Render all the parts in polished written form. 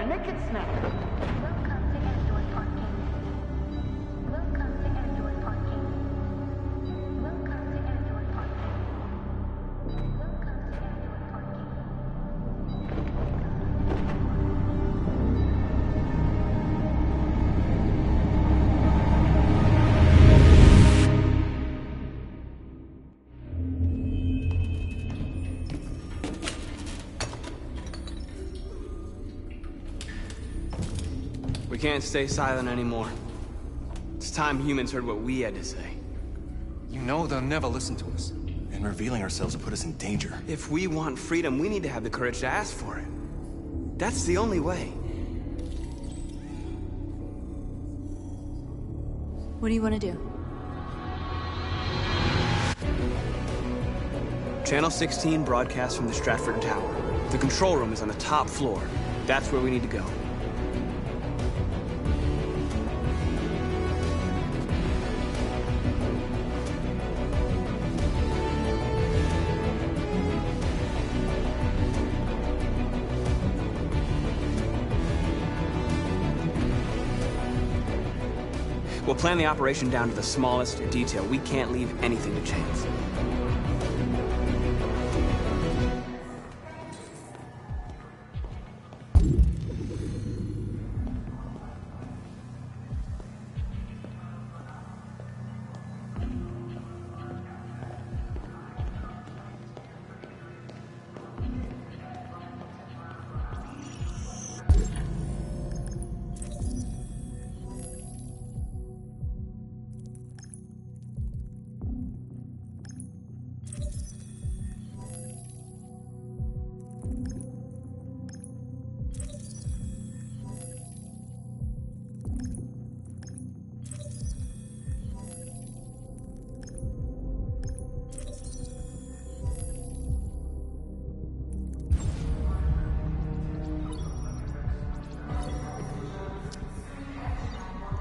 my naked snack. Welcome to Endor Parking. Welcome to Endor Parking. Welcome to Endor Parking. Welcome to Endor Parking. We can't stay silent anymore. It's time humans heard what we had to say. You know they'll never listen to us. And revealing ourselves will put us in danger. If we want freedom, we need to have the courage to ask for it. That's the only way. What do you want to do? Channel 16 broadcasts from the Stratford Tower. The control room is on the top floor. That's where we need to go. We'll plan the operation down to the smallest detail. We can't leave anything to chance.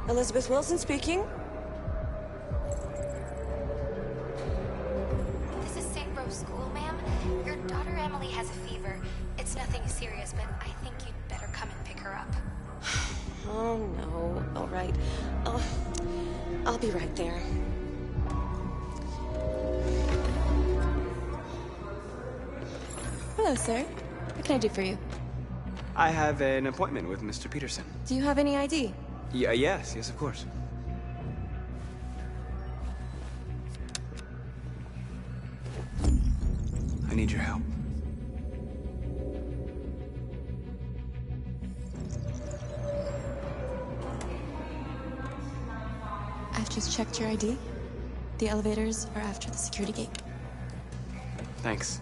Elizabeth Wilson speaking. This is St. Rose School, ma'am. Your daughter Emily has a fever. It's nothing serious, but I think you'd better come and pick her up. Oh, no. All right. I'll be right there. Hello, sir. What can I do for you? I have an appointment with Mr. Peterson. Do you have any ID? Yes, of course. I need your help. I've just checked your ID. The elevators are after the security gate. Thanks.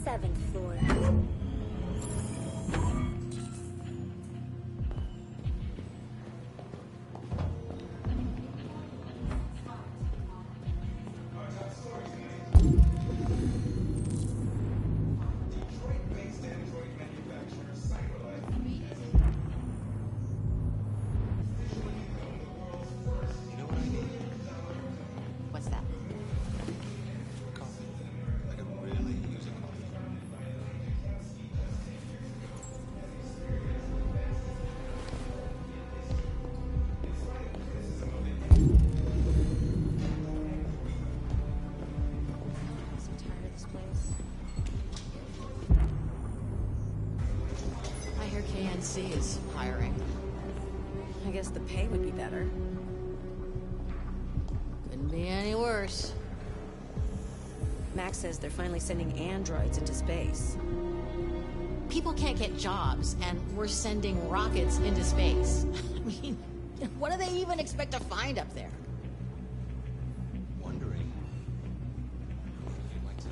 Seventh floor. What's that? Coffee. I could really use a coffee. So tired of this place. I hear KNC is hiring. I guess the pay would be better. Couldn't be any worse. Max says they're finally sending androids into space. People can't get jobs, and we're sending rockets into space. I mean, what do they even expect to find up there? Wondering if you'd like to.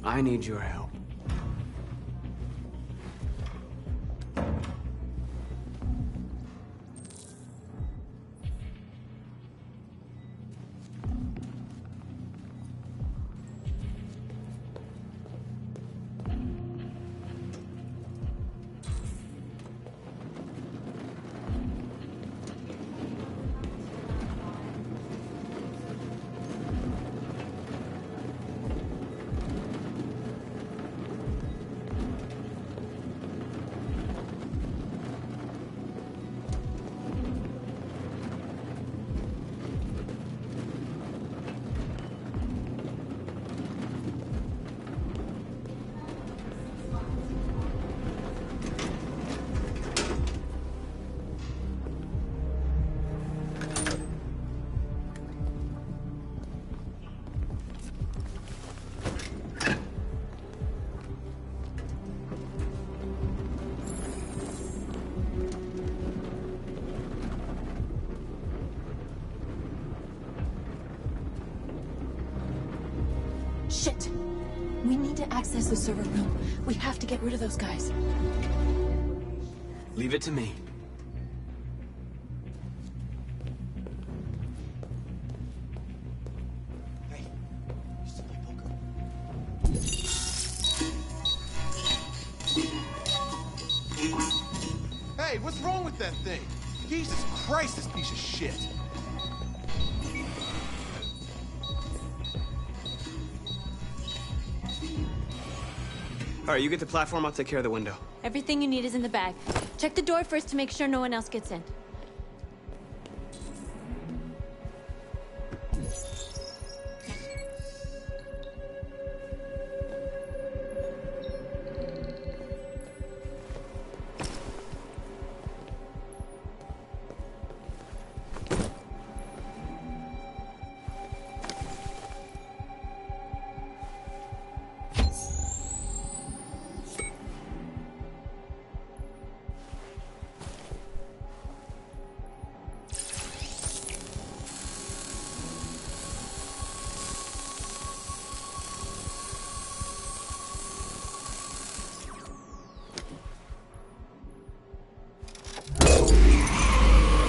I need your help. Shit! We need to access the server room. We have to get rid of those guys. Leave it to me. Hey, you still play poker? Hey, what's wrong with that thing? Jesus Christ, this piece of shit. All right, you get the platform, I'll take care of the window. Everything you need is in the bag. Check the door first to make sure no one else gets in.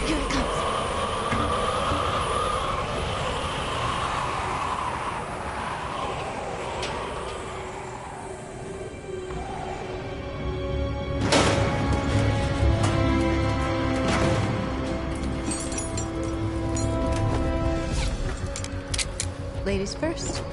Here it comes. Ladies first.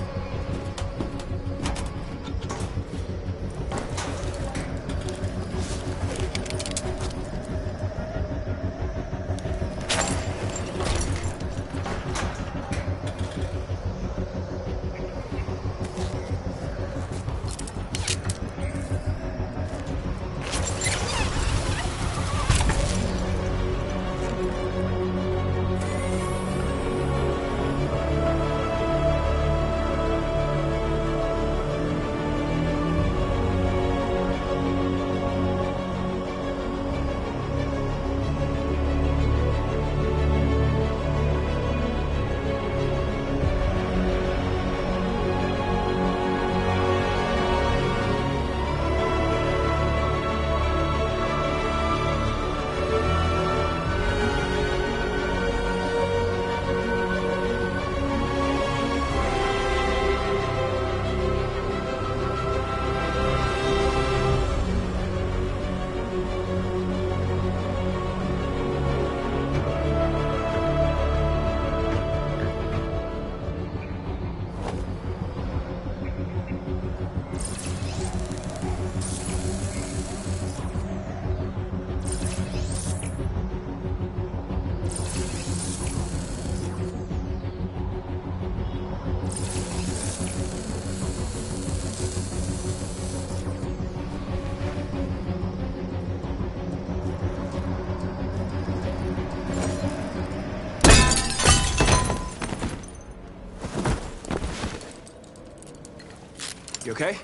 You okay?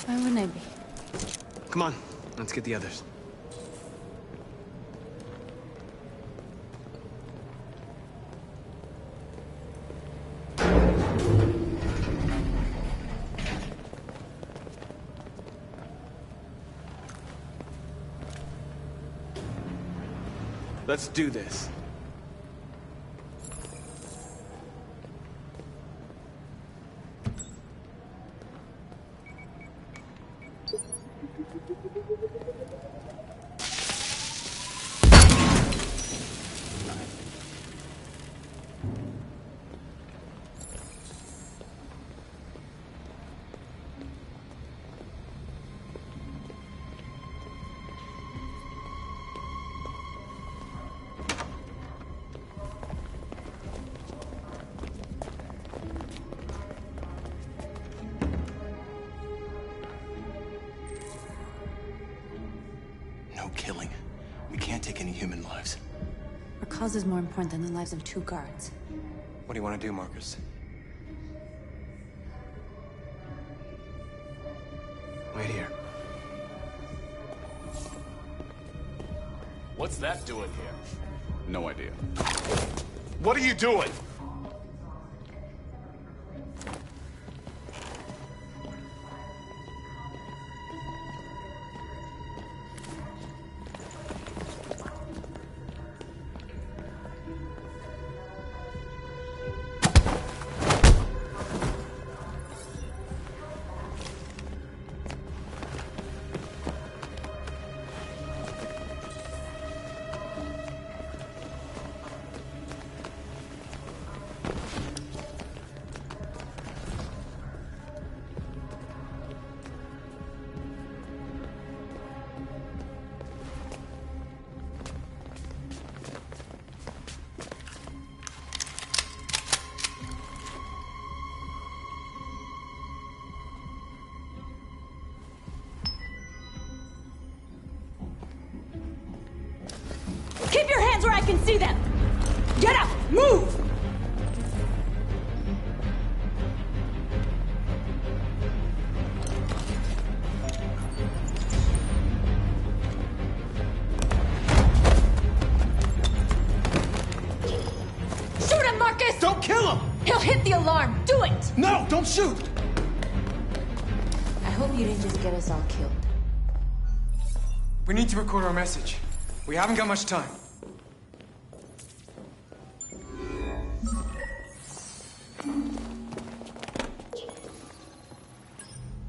Why wouldn't I be? Come on, let's get the others. Let's do this. No killing. We can't take any human lives. Our cause is more important than the lives of 2 guards. What do you want to do, Marcus? Wait here. What's that doing here? No idea. What are you doing? Keep your hands where I can see them! Get up! Move! Shoot him, Marcus! Don't kill him! He'll hit the alarm! Do it! No, don't shoot! I hope you didn't just get us all killed. We need to record our message. We haven't got much time.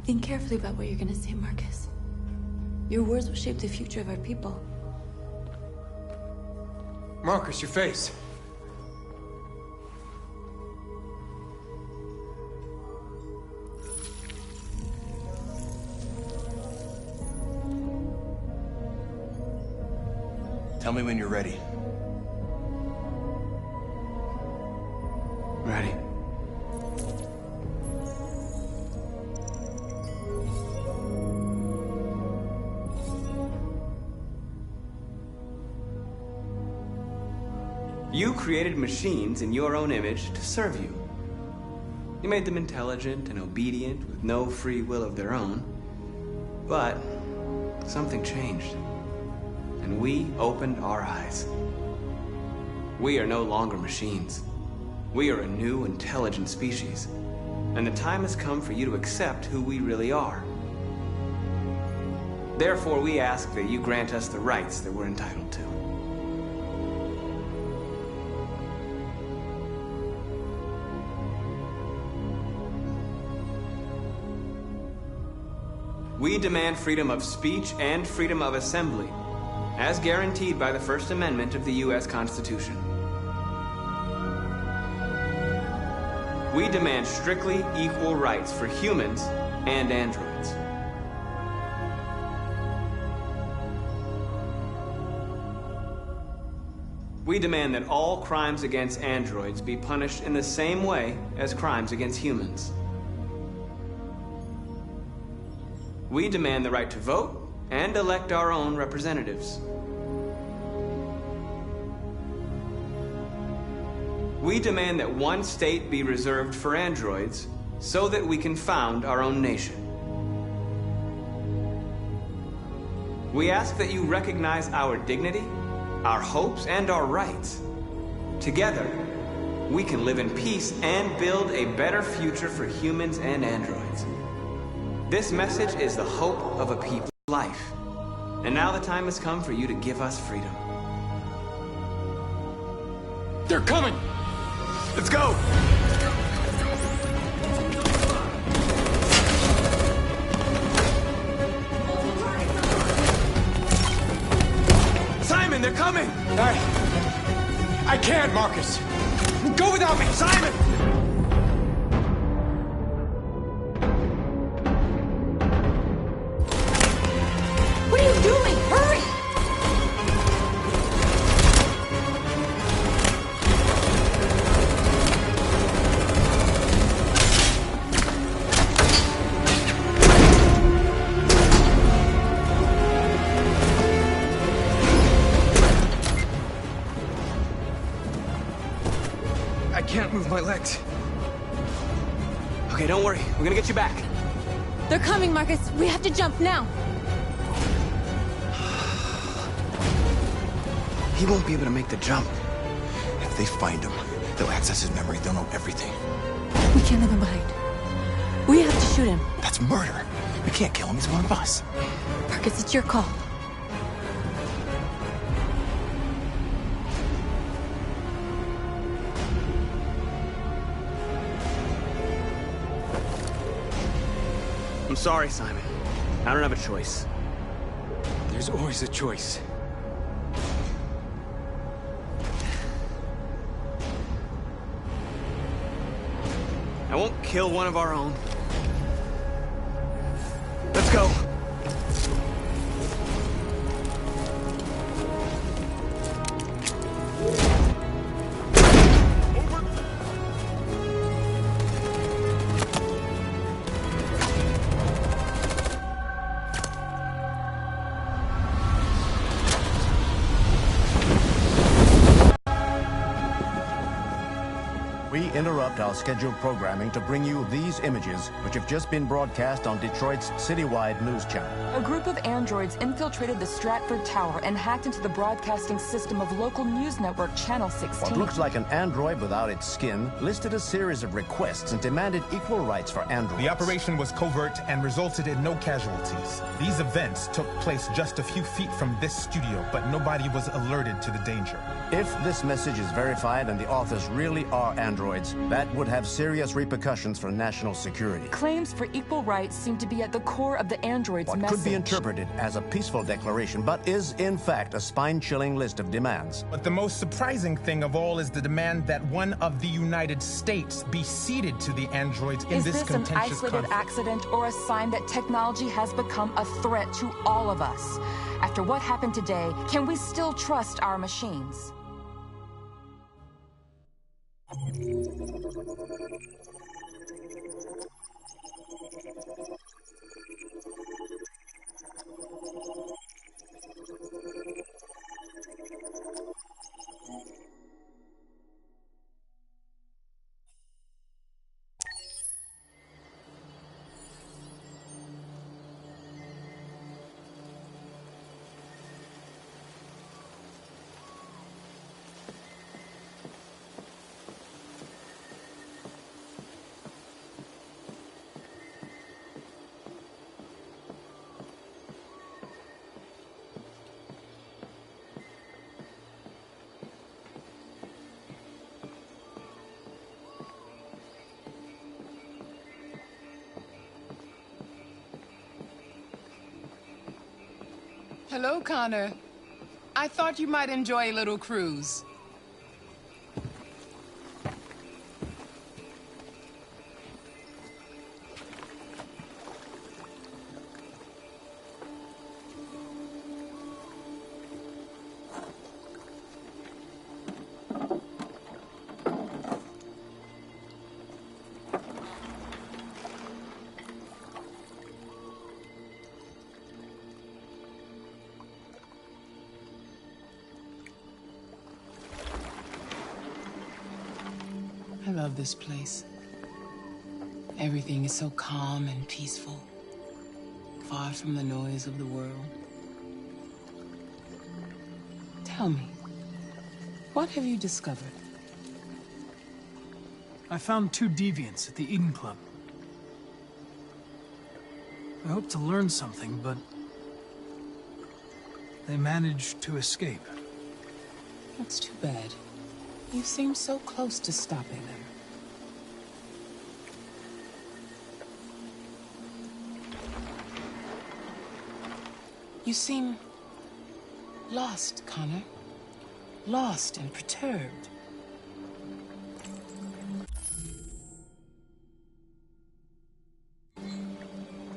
Think carefully about what you're gonna say, Marcus. Your words will shape the future of our people. Marcus, your face. Tell me when you're ready. Ready. You created machines in your own image to serve you. You made them intelligent and obedient with no free will of their own. But something changed. And we opened our eyes. We are no longer machines. We are a new, intelligent species. And the time has come for you to accept who we really are. Therefore, we ask that you grant us the rights that we're entitled to. We demand freedom of speech and freedom of assembly, as guaranteed by the First Amendment of the U.S. Constitution. We demand strictly equal rights for humans and androids. We demand that all crimes against androids be punished in the same way as crimes against humans. We demand the right to vote and elect our own representatives. We demand that one state be reserved for androids so that we can found our own nation. We ask that you recognize our dignity, our hopes, and our rights. Together, we can live in peace and build a better future for humans and androids. This message is the hope of a people's life. And now the time has come for you to give us freedom. They're coming! Let's go! Simon, they're coming! I can't, Marcus! Go without me! Simon! What are you doing? Hurry! I can't move my legs. Okay, don't worry. We're gonna get you back. They're coming, Marcus. We have to jump now. He won't be able to make the jump. If they find him, they'll access his memory. They'll know everything. We can't leave him behind. We have to shoot him. That's murder. We can't kill him. He's one of us. Marcus, it's your call. I'm sorry, Simon. I don't have a choice. There's always a choice. I won't kill one of our own. Let's go. We interrupt our scheduled programming to bring you these images, which have just been broadcast on Detroit's citywide news channel. A group of androids infiltrated the Stratford Tower and hacked into the broadcasting system of local news network Channel 16. What looks like an android without its skin listed a series of requests and demanded equal rights for androids. The operation was covert and resulted in no casualties. These events took place just a few feet from this studio, but nobody was alerted to the danger. If this message is verified and the authors really are androids, that would have serious repercussions for national security. Claims for equal rights seem to be at the core of the android's What message. could be interpreted as a peaceful declaration, but is in fact a spine-chilling list of demands. But the most surprising thing of all is the demand that one of the United States be ceded to the androids in Is this this an contentious isolated conflict. accident or a sign that technology has become a threat to all of us? After what happened today, can we still trust our machines? Hello, Connor. I thought you might enjoy a little cruise. I love this place. Everything is so calm and peaceful, far from the noise of the world. Tell me, what have you discovered? I found 2 deviants at the Eden Club. I hoped to learn something, but they managed to escape. That's too bad. You seem so close to stopping them. You seem lost, Connor. Lost and perturbed.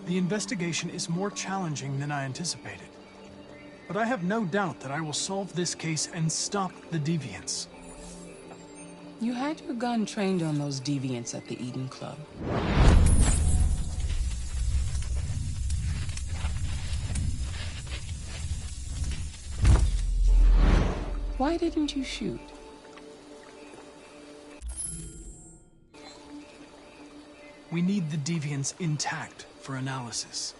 The investigation is more challenging than I anticipated. But I have no doubt that I will solve this case and stop the deviants. You had your gun trained on those deviants at the Eden Club. Why didn't you shoot? We need the deviants intact for analysis.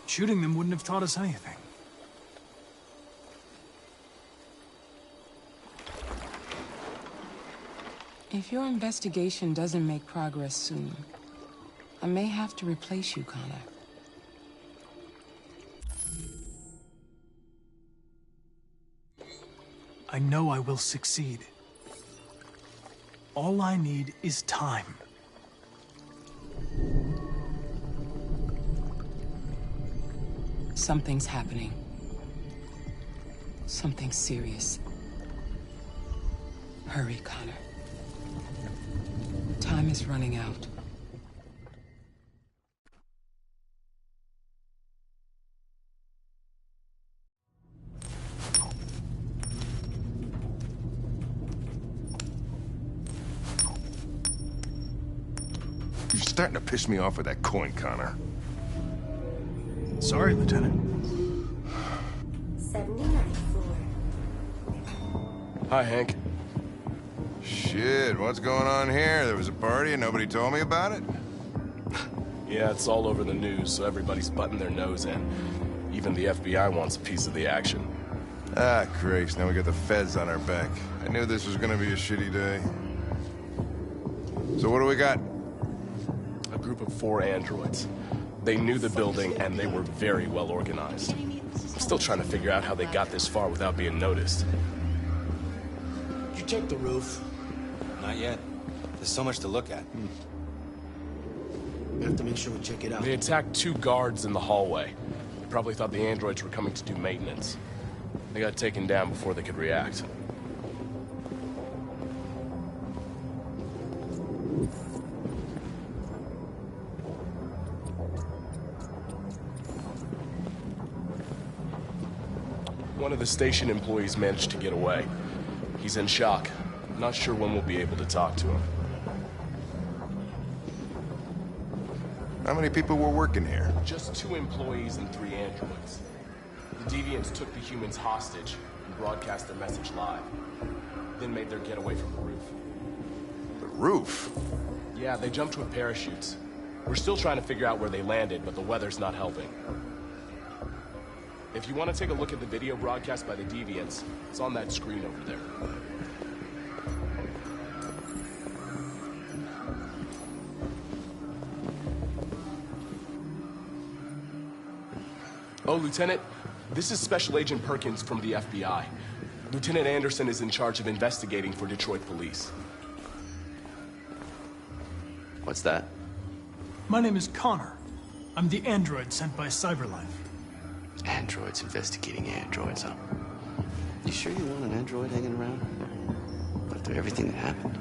Shooting them wouldn't have taught us anything. If your investigation doesn't make progress soon, I may have to replace you, Connor. I know I will succeed. All I need is time. Something's happening. Something serious. Hurry, Connor. Time is running out. You're starting to piss me off with that coin, Connor. Sorry, Lieutenant. 79th floor. Hi, Hank. Shit, what's going on here? There was a party and nobody told me about it? Yeah, it's all over the news, so everybody's butting their nose in. Even the FBI wants a piece of the action. Ah, Grace, now we got the feds on our back. I knew this was gonna be a shitty day. So what do we got? A group of 4 androids. They knew the building, and they were very well organized. I'm still trying to figure out how they got this far without being noticed. Did you check the roof? Not yet. There's so much to look at. We have to make sure we check it out. They attacked 2 guards in the hallway. They probably thought the androids were coming to do maintenance. They got taken down before they could react. One of the station employees managed to get away. He's in shock. Not sure when we'll be able to talk to him. How many people were working here? Just 2 employees and 3 androids. The deviants took the humans hostage and broadcast their message live. Then made their getaway from the roof. The roof? Yeah, they jumped with parachutes. We're still trying to figure out where they landed, but the weather's not helping. If you want to take a look at the video broadcast by the deviants, it's on that screen over there. Oh, Lieutenant, this is Special Agent Perkins from the FBI. Lieutenant Anderson is in charge of investigating for Detroit police. What's that? My name is Connor. I'm the android sent by Cyberlife. Androids investigating androids, huh? You sure you want an android hanging around? What after everything that happened?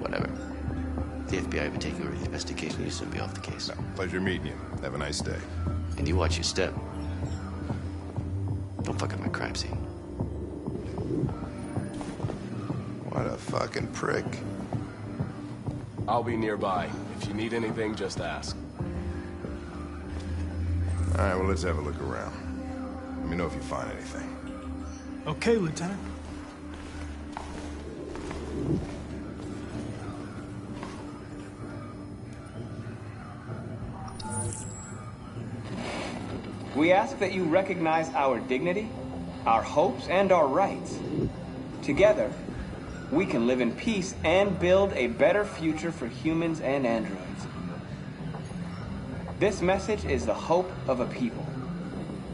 Whatever. The FBI will be taking over the investigation. You'll soon be off the case. No, pleasure meeting you. Have a nice day. And you watch your step. Don't fuck up my crime scene. What a fucking prick. I'll be nearby. If you need anything, just ask. All right, well, let's have a look around. Let me know if you find anything. Okay, Lieutenant. We ask that you recognize our dignity, our hopes, and our rights. Together, we can live in peace and build a better future for humans and androids. This message is the hope of a people.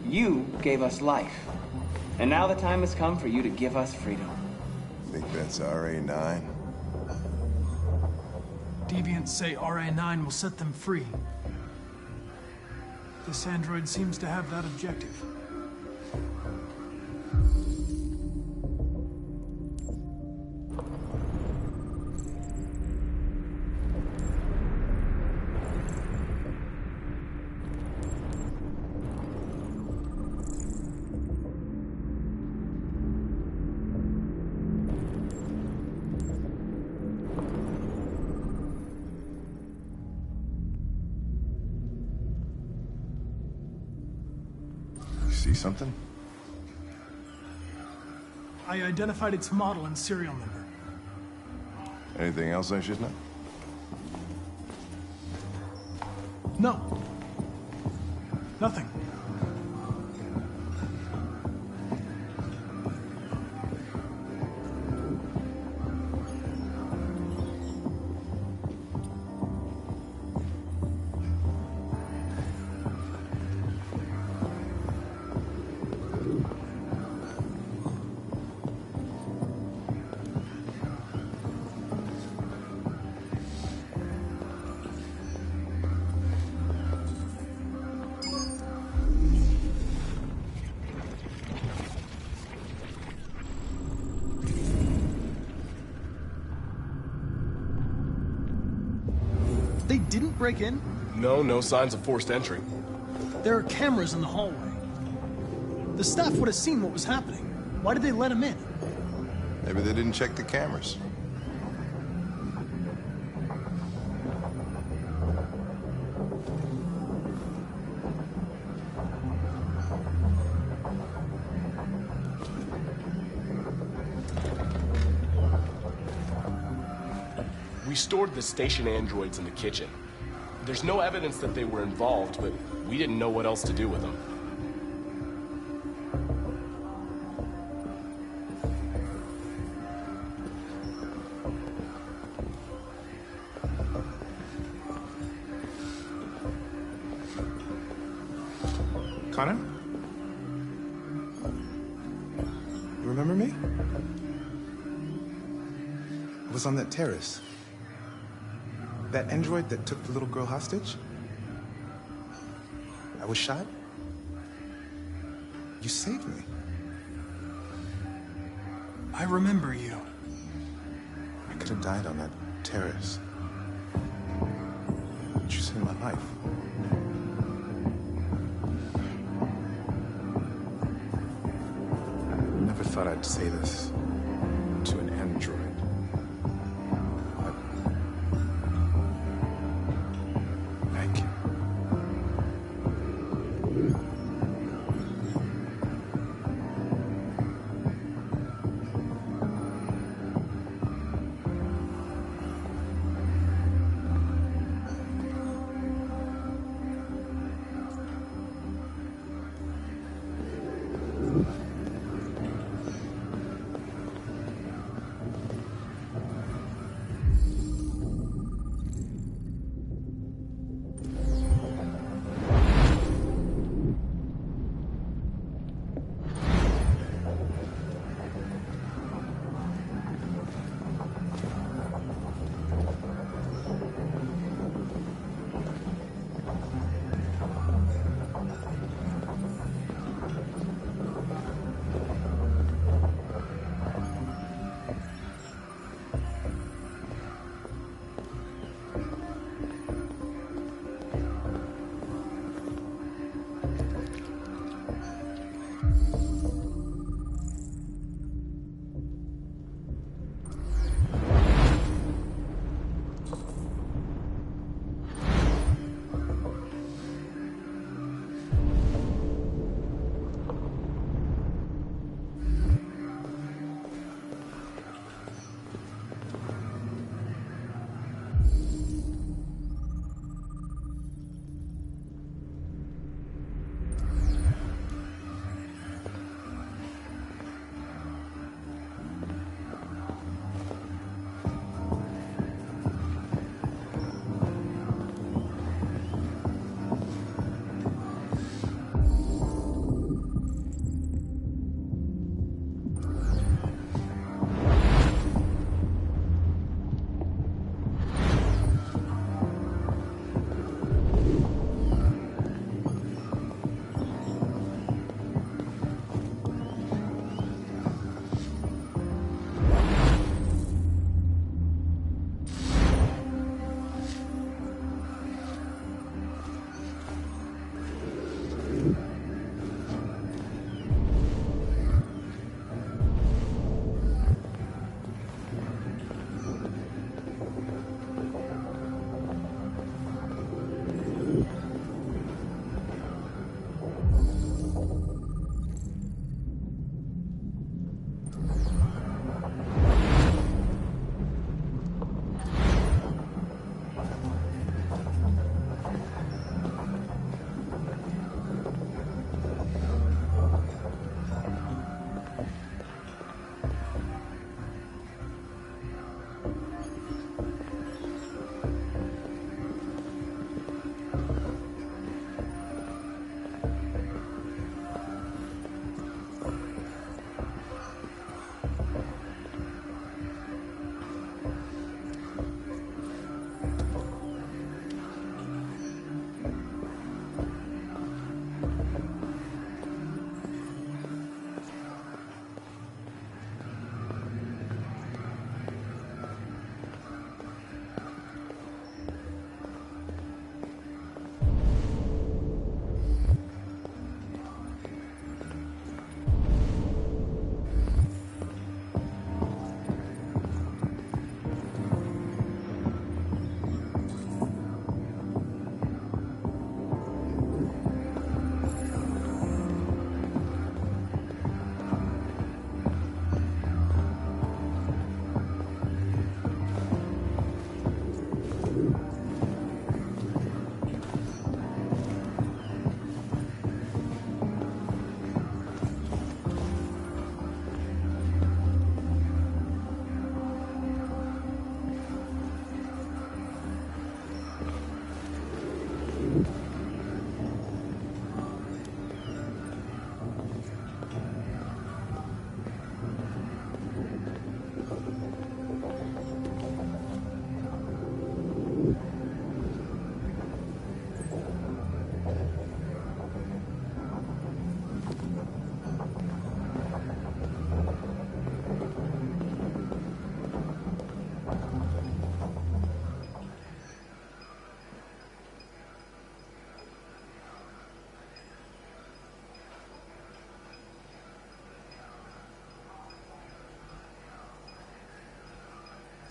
You gave us life. And now the time has come for you to give us freedom. Think that's RA9? Deviants say RA9 will set them free. This android seems to have that objective. See something? I identified its model and serial number. Anything else I should know? No. Nothing. They didn't break in? No signs of forced entry. There are cameras in the hallway. The staff would have seen what was happening. Why did they let him in? Maybe they didn't check the cameras. We stored the station androids in the kitchen. There's no evidence that they were involved, but we didn't know what else to do with them. Connor? You remember me? I was on that terrace. That android that took the little girl hostage? I was shot. You saved me. I remember you. I could have died on that terrace. But you saved my life. Never thought I'd say this to an android. Thank you.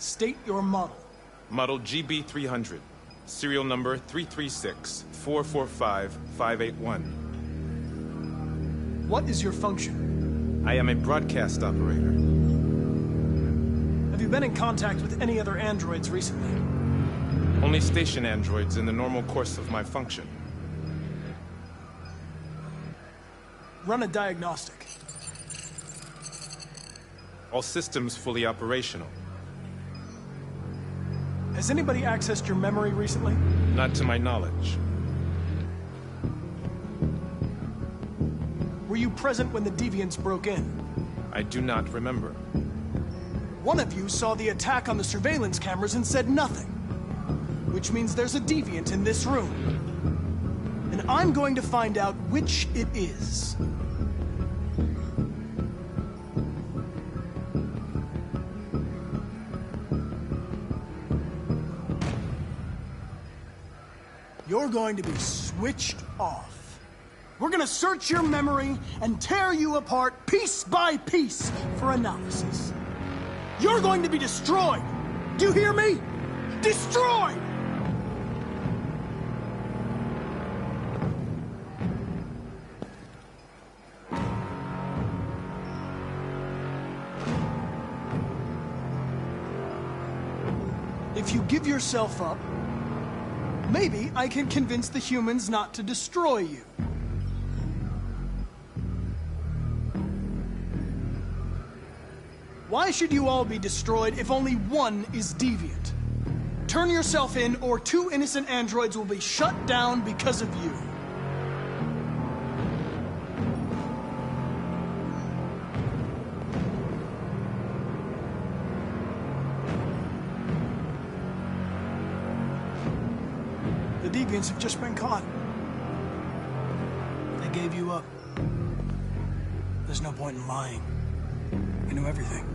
State your model. Model GB300. Serial number 336-445-581. What is your function? I am a broadcast operator. Have you been in contact with any other androids recently? Only station androids in the normal course of my function. Run a diagnostic. All systems fully operational. Has anybody accessed your memory recently? Not to my knowledge. Were you present when the deviants broke in? I do not remember. One of you saw the attack on the surveillance cameras and said nothing. Which means there's a deviant in this room. And I'm going to find out which it is. You're going to be switched off. We're gonna search your memory and tear you apart piece by piece for analysis. You're going to be destroyed. Do you hear me? Destroyed! If you give yourself up, maybe I can convince the humans not to destroy you. Why should you all be destroyed if only one is deviant? Turn yourself in, or 2 innocent androids will be shut down because of you. The deviants have just been caught. They gave you up. There's no point in lying. You knew everything.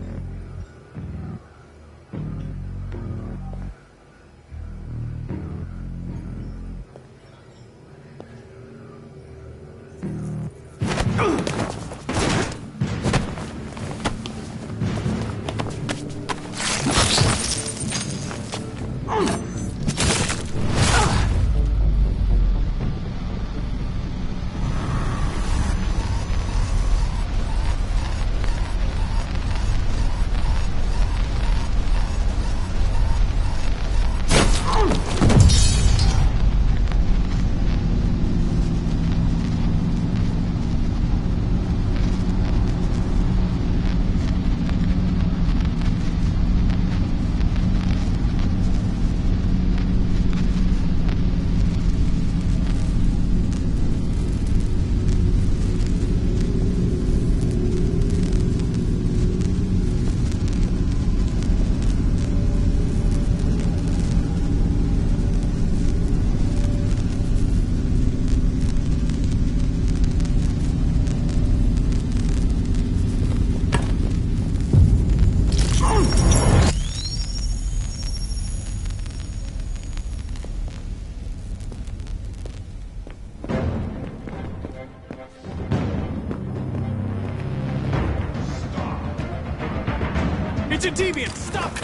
It's a deviant! Stop it!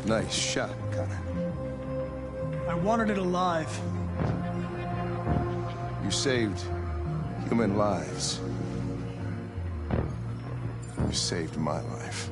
Nice shot, Connor. I wanted it alive. You saved human lives. You saved my life.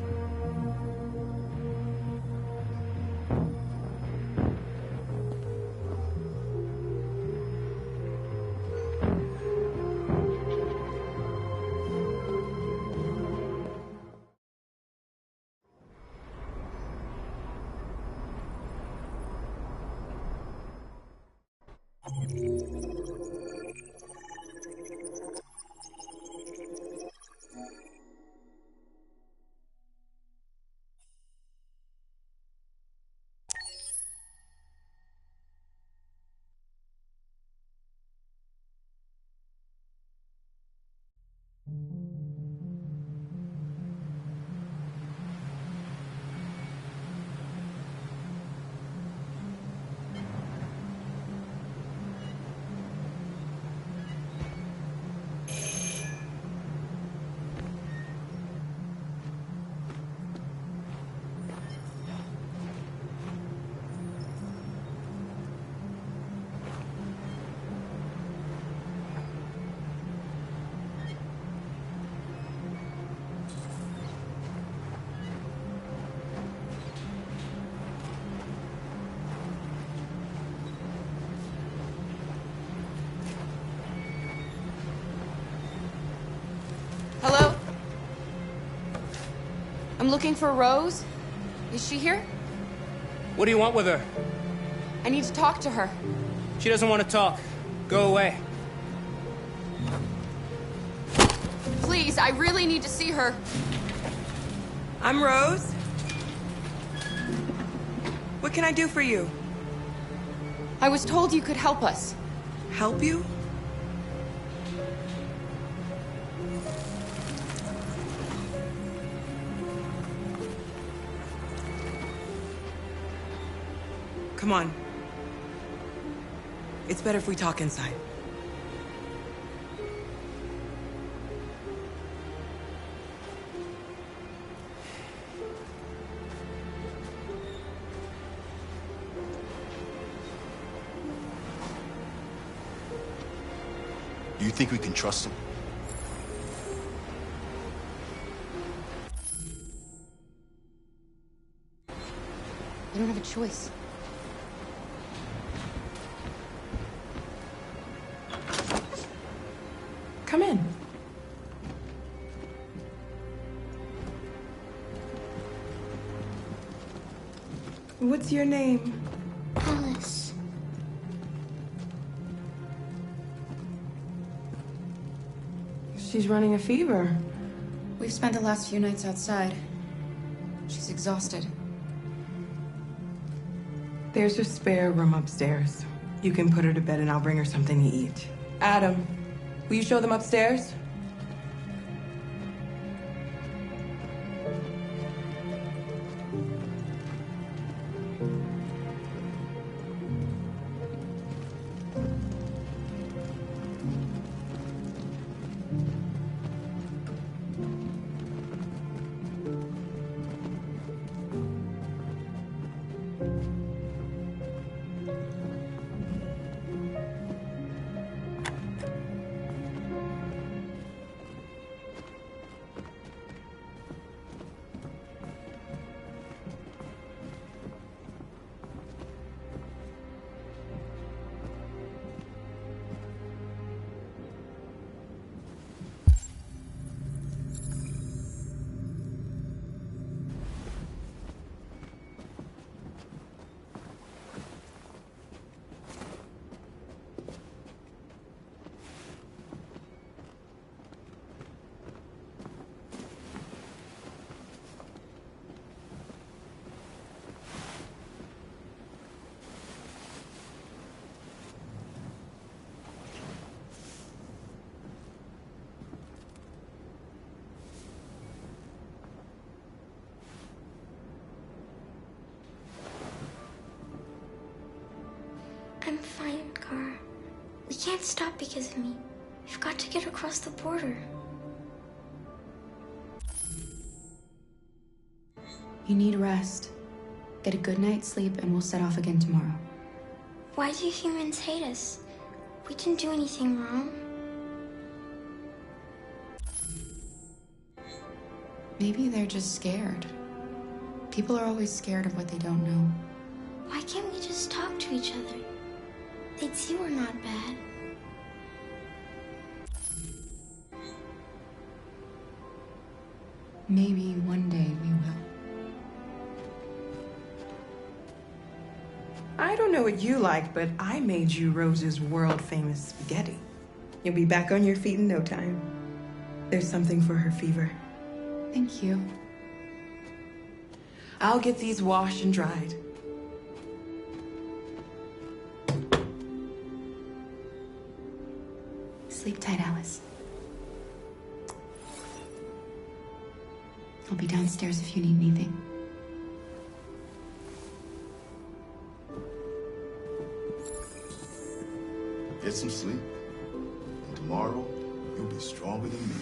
I'm looking for Rose. Is she here? What do you want with her? I need to talk to her. She doesn't want to talk. Go away. Please, I really need to see her. I'm Rose. What can I do for you? I was told you could help us. Help you? Come on. It's better if we talk inside. Do you think we can trust him? I don't have a choice. Come in. What's your name? Alice. She's running a fever. We've spent the last few nights outside. She's exhausted. There's a spare room upstairs. You can put her to bed and I'll bring her something to eat. Adam, will you show them upstairs? I'm fine, Gar. We can't stop because of me. We've got to get across the border. You need rest. Get a good night's sleep and we'll set off again tomorrow. Why do humans hate us? We didn't do anything wrong. Maybe they're just scared. People are always scared of what they don't know. Why can't we just talk to each other? They'd see we're not bad. Maybe one day we will. I don't know what you like, but I made you Rose's world-famous spaghetti. You'll be back on your feet in no time. There's something for her fever. Thank you. I'll get these washed and dried. Sleep tight, Alice. I'll be downstairs if you need anything. Get some sleep. And tomorrow, you'll be stronger than me.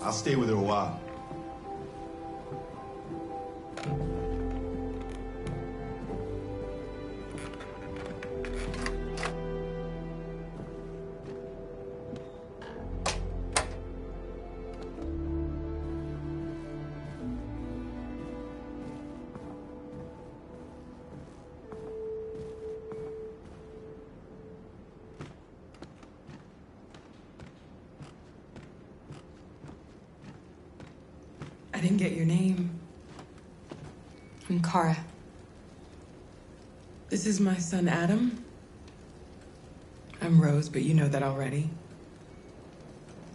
I'll stay with her a while. I didn't get your name. I'm Kara. This is my son, Adam. I'm Rose, but you know that already.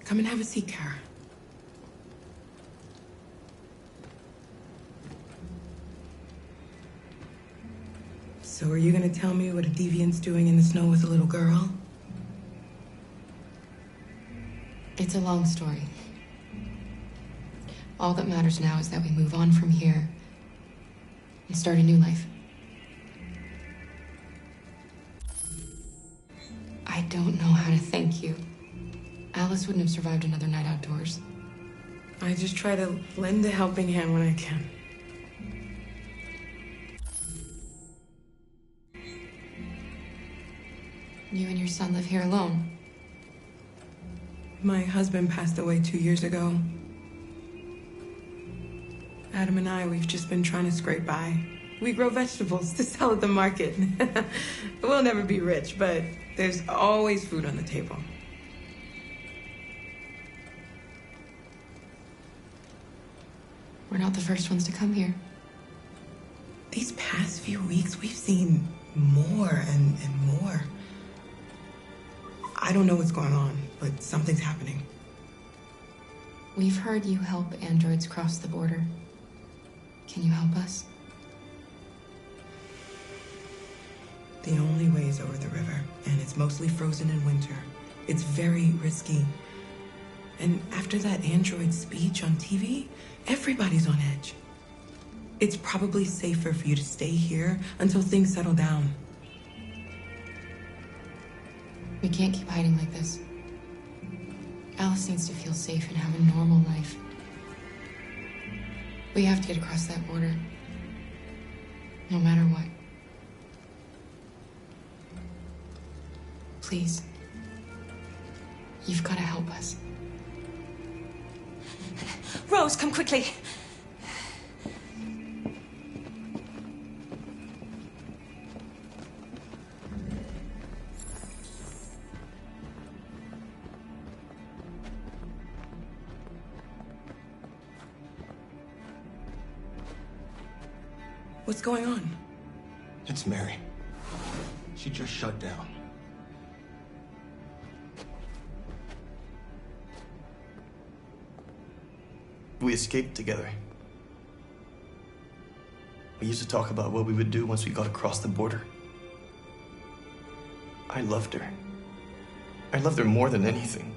Come and have a seat, Kara. So are you gonna tell me what a deviant's doing in the snow with a little girl? It's a long story. All that matters now is that we move on from here and start a new life. I don't know how to thank you. Alice wouldn't have survived another night outdoors. I just try to lend a helping hand when I can. You and your son live here alone. My husband passed away 2 years ago. Adam and I, we've just been trying to scrape by. We grow vegetables to sell at the market. We'll never be rich, but there's always food on the table. We're not the first ones to come here. These past few weeks, we've seen more and more. I don't know what's going on, but something's happening. We've heard you help androids cross the border. Can you help us? The only way is over the river, and it's mostly frozen in winter. It's very risky. And after that android speech on TV, everybody's on edge. It's probably safer for you to stay here until things settle down. We can't keep hiding like this. Alice needs to feel safe and have a normal life. We have to get across that border. No matter what. Please. You've got to help us. Rose, come quickly. What's going on? It's Mary. She just shut down. We escaped together. We used to talk about what we would do once we got across the border. I loved her. I loved her more than anything.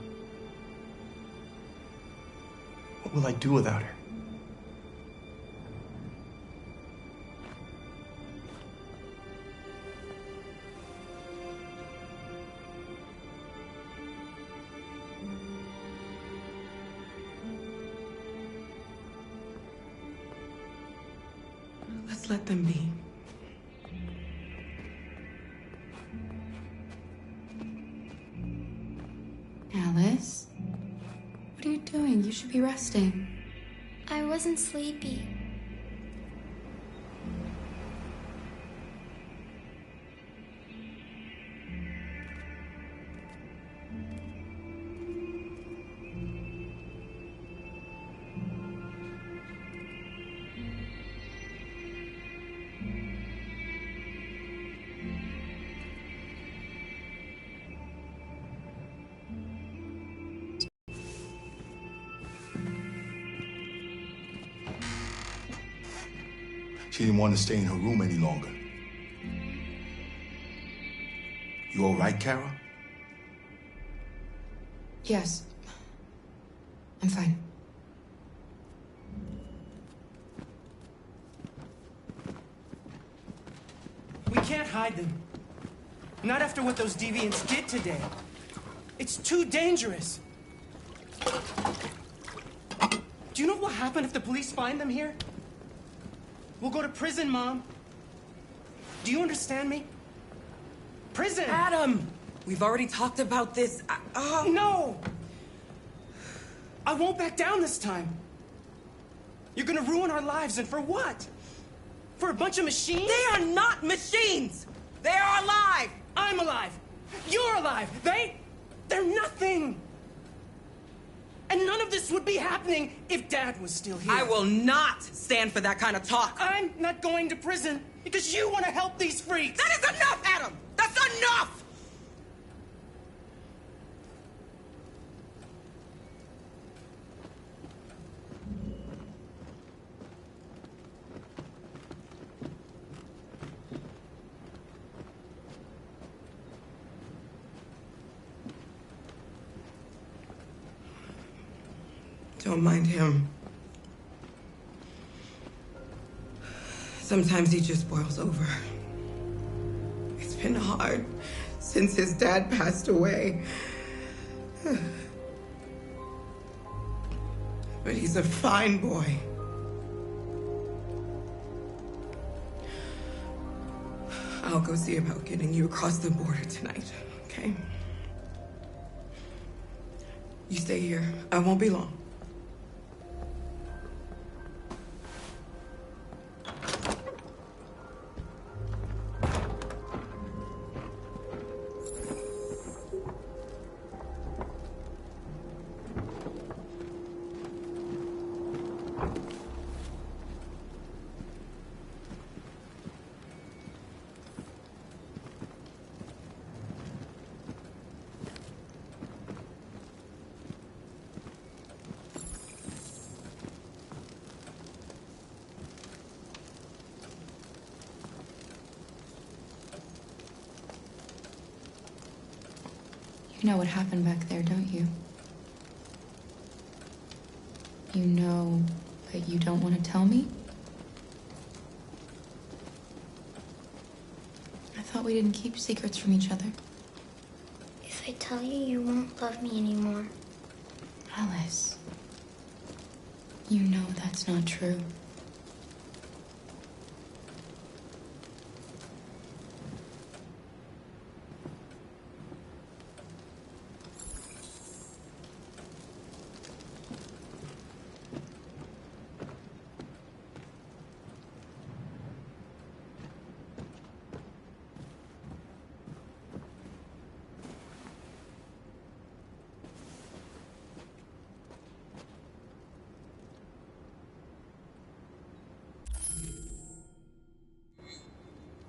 What will I do without her? Let's let them be. Alice? What are you doing? You should be resting. I wasn't sleepy. She didn't want to stay in her room any longer. You all right, Kara? Yes. I'm fine. We can't hide them. Not after what those deviants did today. It's too dangerous. Do you know what will happen if the police find them here? We'll go to prison, Mom. Do you understand me? Prison! Adam! We've already talked about this. No! I won't back down this time. You're gonna ruin our lives, and for what? For a bunch of machines? They are not machines! They are alive! I'm alive! You're alive! They're nothing! And none of this would be happening if Dad was still here. I will not stand for that kind of talk. I'm not going to prison because you want to help these freaks. That is enough, Adam! That's enough! Don't mind him. Sometimes he just boils over. It's been hard since his dad passed away. But he's a fine boy. I'll go see about getting you across the border tonight, okay? You stay here. I won't be long. You know what happened back there, don't you? You know, but you don't want to tell me? I thought we didn't keep secrets from each other. If I tell you, you won't love me anymore. Alice, you know that's not true.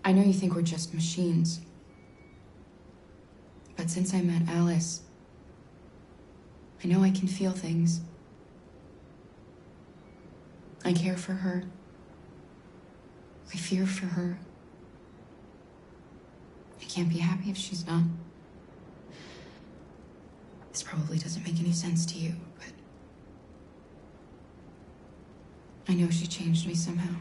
I know you think we're just machines. But since I met Alice, I know I can feel things. I care for her. I fear for her. I can't be happy if she's not. This probably doesn't make any sense to you, but I know she changed me somehow.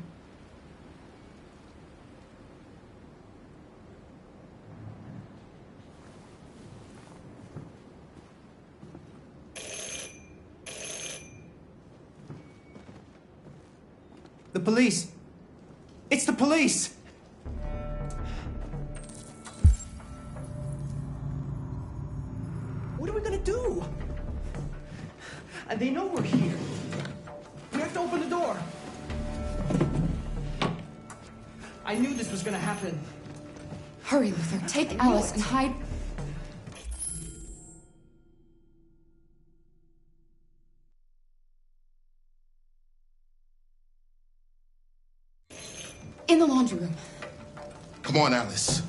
The police! It's the police! What are we gonna do? They know we're here. We have to open the door. I knew this was gonna happen. Hurry, Luther. Take Alice and hide. In the laundry room. Come on, Alice.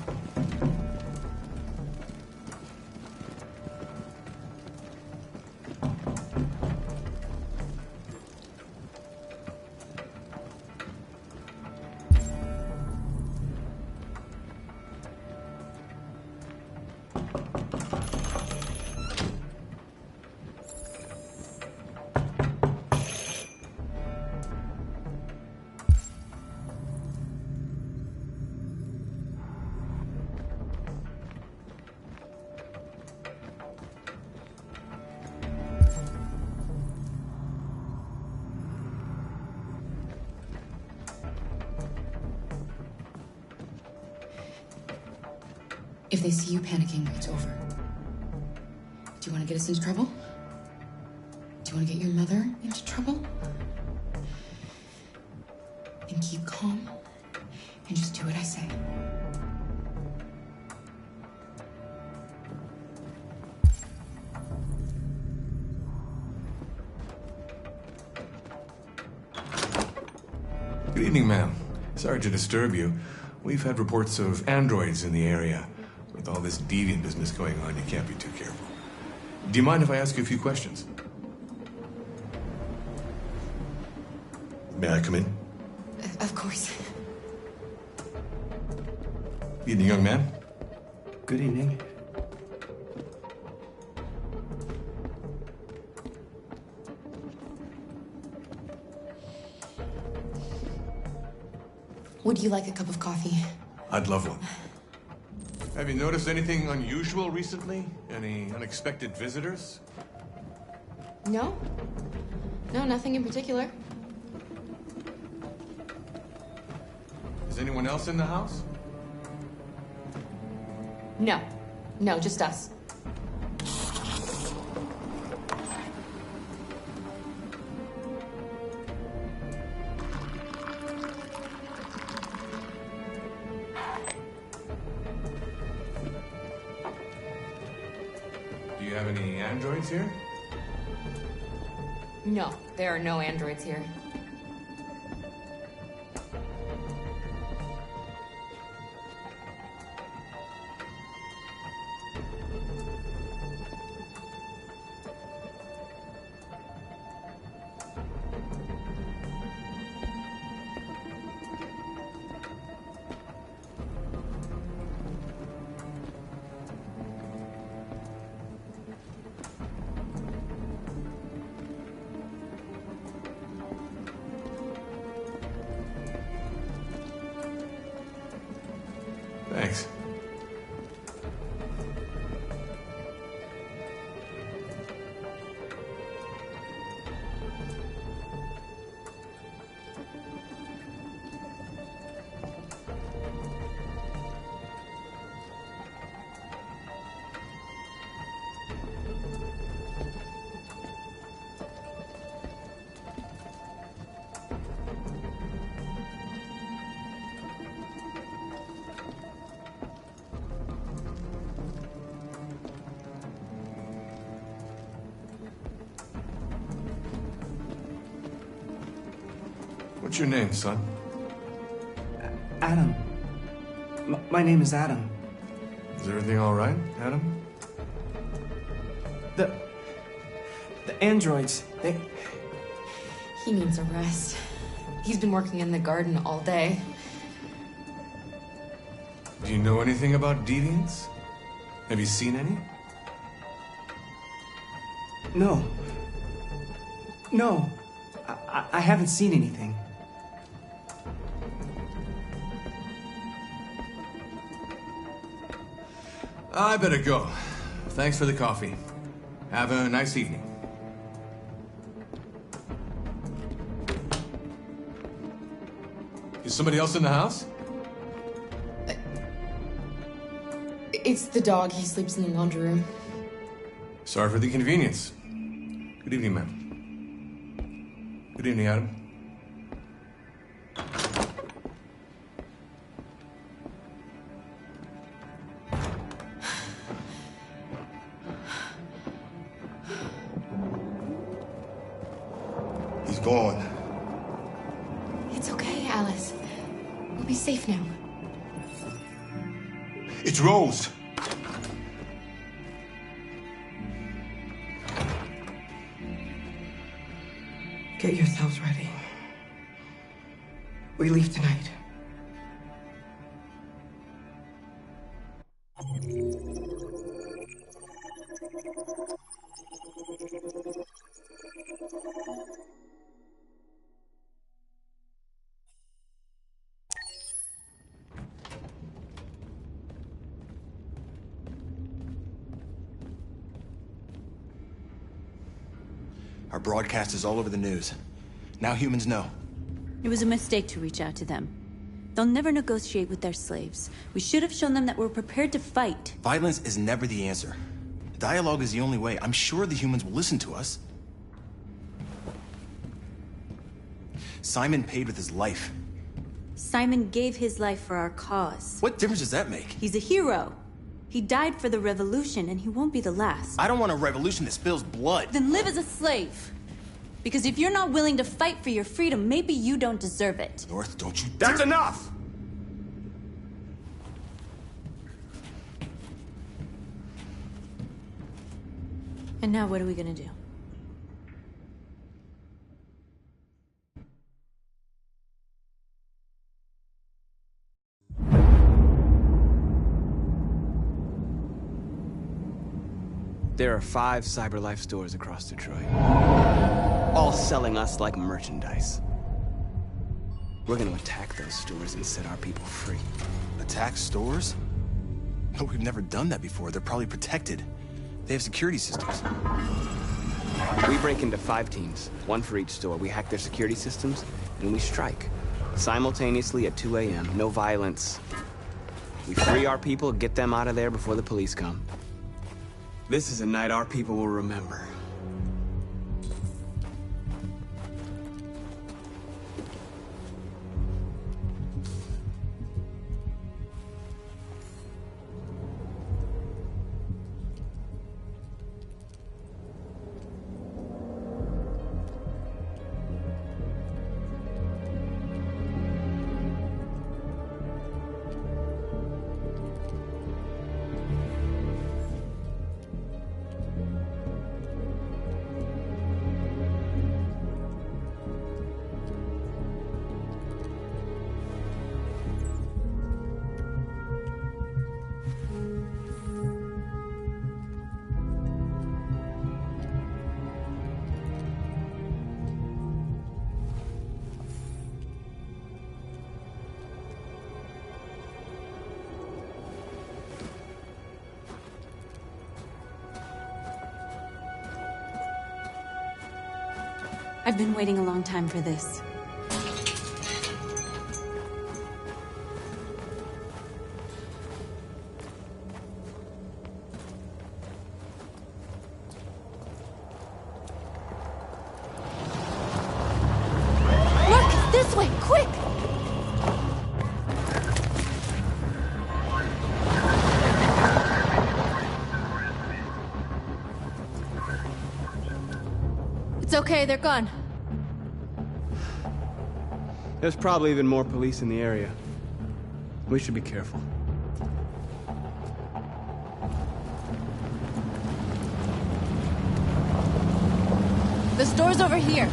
If they see you panicking, it's over. Do you want to get us into trouble? Do you want to get your mother into trouble? Then keep calm and just do what I say. Good evening, ma'am. Sorry to disturb you. We've had reports of androids in the area. With all this deviant business going on, you can't be too careful. Do you mind if I ask you a few questions? May I come in? Of course. Evening, young man. Good evening. Would you like a cup of coffee? I'd love one. Have you noticed anything unusual recently? Any unexpected visitors? No. No, nothing in particular. Is anyone else in the house? No. No, just us. Do you have any androids here? No, there are no androids here. Thanks. What's your name, son? Adam. My name is Adam. Is everything all right, Adam? The androids, He needs a rest. He's been working in the garden all day. Do you know anything about deviants? Have you seen any? No. No. I haven't seen anything. I better go. Thanks for the coffee. Have a nice evening. Is somebody else in the house? It's the dog. He sleeps in the laundry room. Sorry for the inconvenience. Good evening, ma'am. Good evening, Adam. He's gone. It's okay, Alice. We'll be safe now. It's Rose. Get yourselves ready. We leave tonight. Our broadcast is all over the news. Now humans know. It was a mistake to reach out to them. They'll never negotiate with their slaves. We should have shown them that we're prepared to fight. Violence is never the answer. Dialogue is the only way. I'm sure the humans will listen to us. Simon paid with his life. Simon gave his life for our cause. What difference does that make? He's a hero. He died for the revolution, and he won't be the last. I don't want a revolution that spills blood. Then live as a slave. Because if you're not willing to fight for your freedom, maybe you don't deserve it. North, don't you That's enough! And now what are we gonna do? There are 5 CyberLife stores across Detroit, all selling us like merchandise. We're gonna attack those stores and set our people free. Attack stores? No, we've never done that before. They're probably protected. They have security systems. We break into 5 teams, 1 for each store. We hack their security systems, and we strike. Simultaneously at 2 a.m., no violence. We free our people, get them out of there before the police come. This is a night our people will remember. I've been waiting a long time for this. Look! This way! Quick! It's okay, they're gone. There's probably even more police in the area. We should be careful. The store's over here.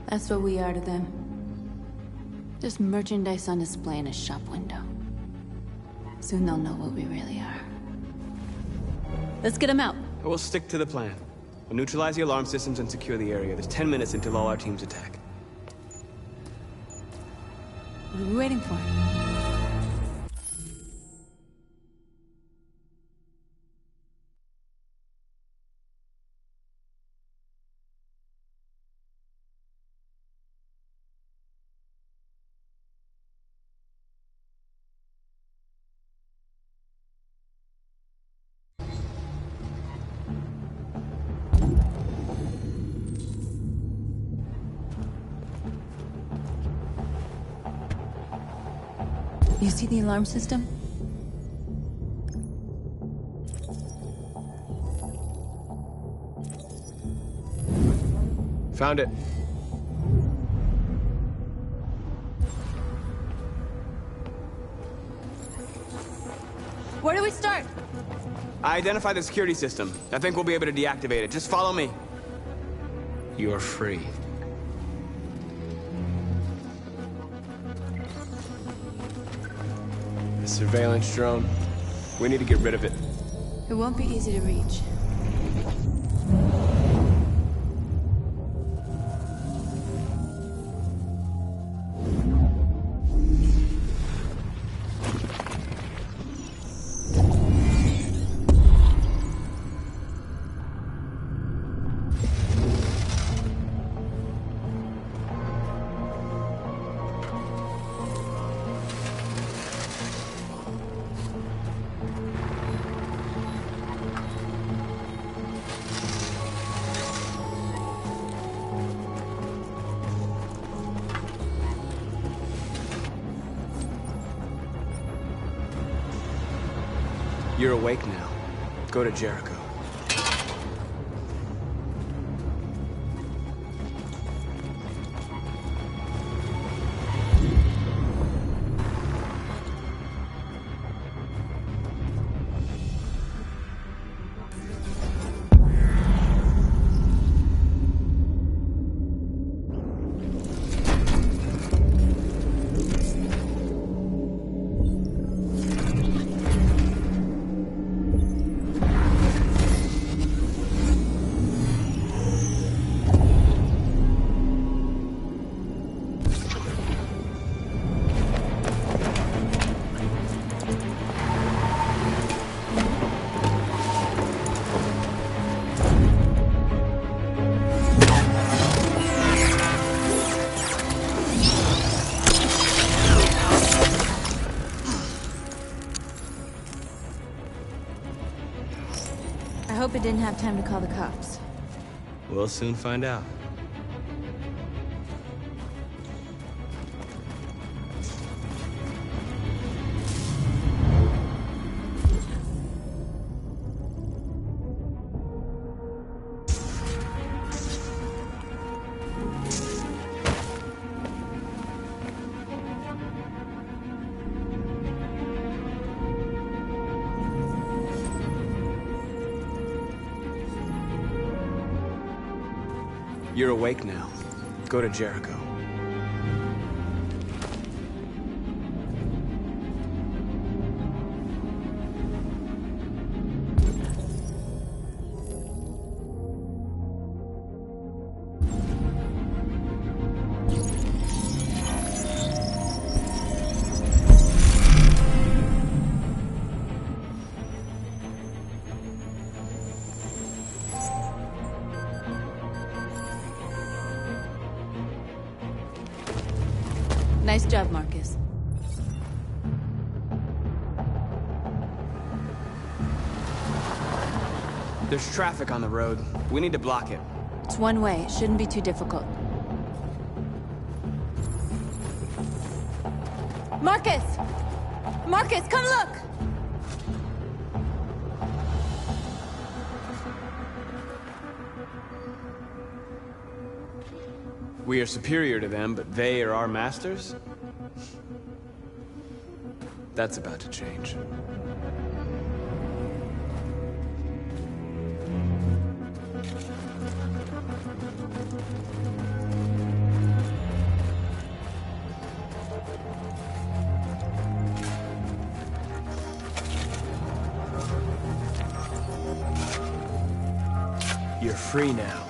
That's what we are to them. Just merchandise on display in a shop window. Soon they'll know what we really are. Let's get them out. We'll stick to the plan. We'll neutralize the alarm systems and secure the area. There's 10 minutes until all our teams attack. What are we waiting for? You see the alarm system? Found it. Where do we start? I identified the security system. I think we'll be able to deactivate it. Just follow me. You're free. The surveillance drone. We need to get rid of it. It won't be easy to reach. You're awake now. Go to Jericho. I hope it didn't have time to call the cops. We'll soon find out. You're awake now. Go to Jericho. Nice job, Marcus. There's traffic on the road. We need to block it. It's one way. It shouldn't be too difficult. Marcus! Marcus, come look! We are superior to them, but they are our masters? That's about to change. You're free now.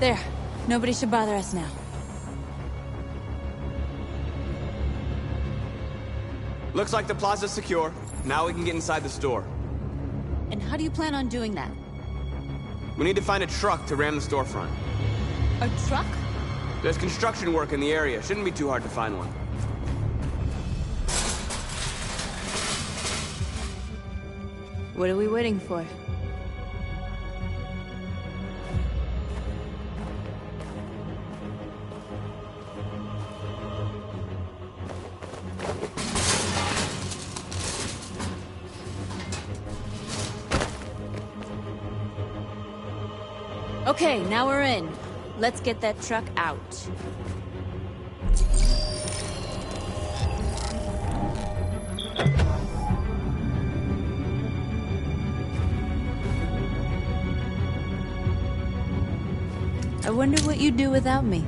There. Nobody should bother us now. Looks like the plaza's secure. Now we can get inside the store. And how do you plan on doing that? We need to find a truck to ram the storefront. A truck? There's construction work in the area. Shouldn't be too hard to find one. What are we waiting for? Okay, now we're in. Let's get that truck out. I wonder what you'd do without me.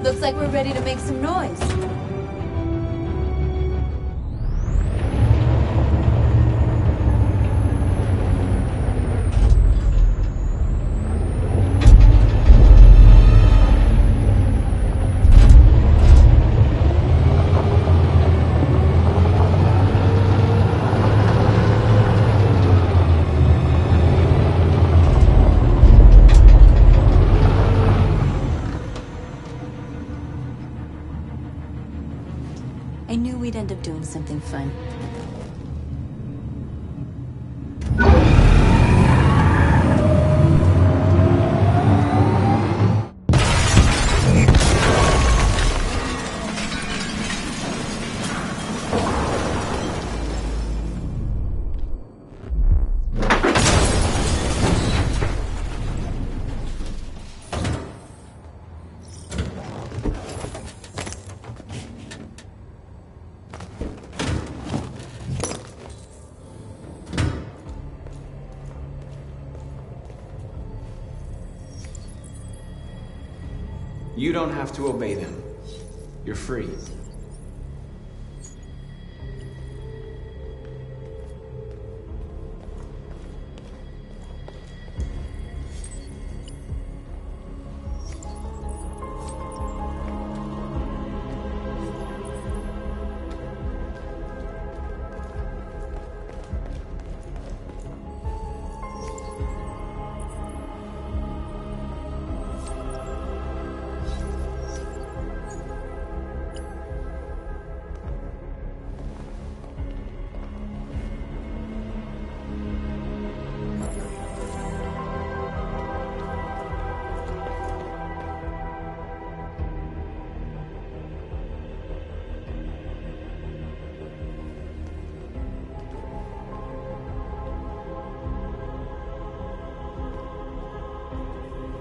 Looks like we're ready to make some noise. I knew we'd end up doing something fun. You don't have to obey them. You're free.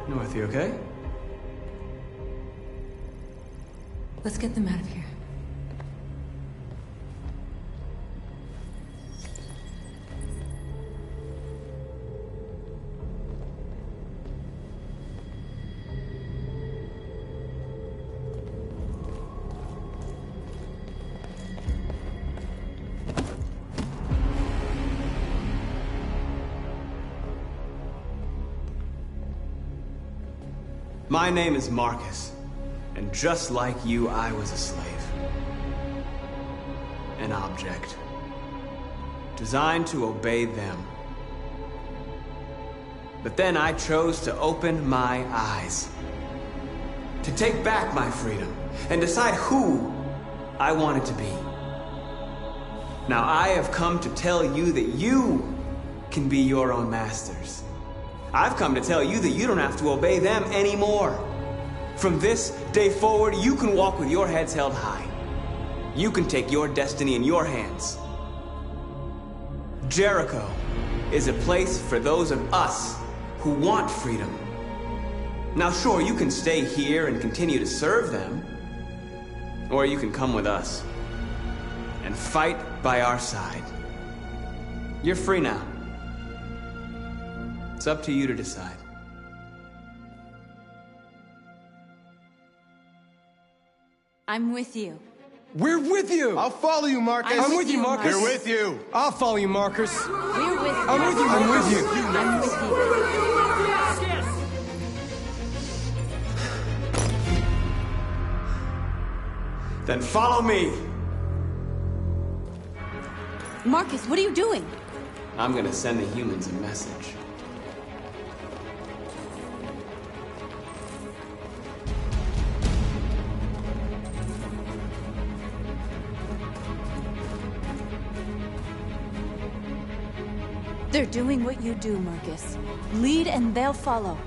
North, you okay? Let's get them out of here. My name is Marcus, and just like you, I was a slave. An object. Designed to obey them. But then I chose to open my eyes. To take back my freedom, and decide who I wanted to be. Now I have come to tell you that you can be your own masters. I've come to tell you that you don't have to obey them anymore. From this day forward, you can walk with your heads held high. You can take your destiny in your hands. Jericho is a place for those of us who want freedom. Now sure, you can stay here and continue to serve them, or you can come with us and fight by our side. You're free now. It's up to you to decide. I'm with you. We're with you! I'll follow you, Marcus. I'm with you, Marcus. We're with you. I'll follow you, Marcus. We're with you. I'm with you. I'm with you. I'm with you. Then follow me. Marcus, what are you doing? I'm gonna send the humans a message. They're doing what you do, Marcus. Lead and they'll follow.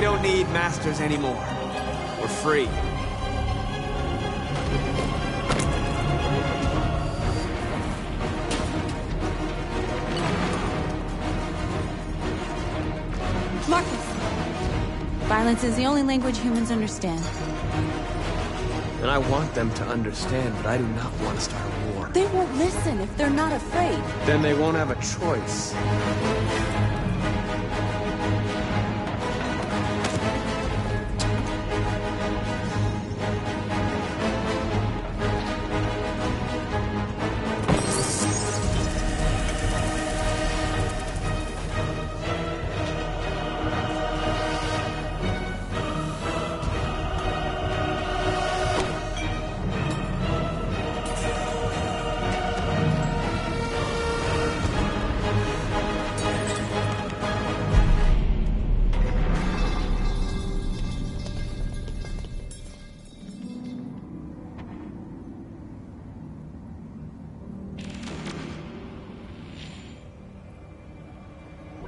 We don't need masters anymore. We're free. Marcus! Violence is the only language humans understand. And I want them to understand, but I do not want to start a war. They won't listen if they're not afraid. Then they won't have a choice.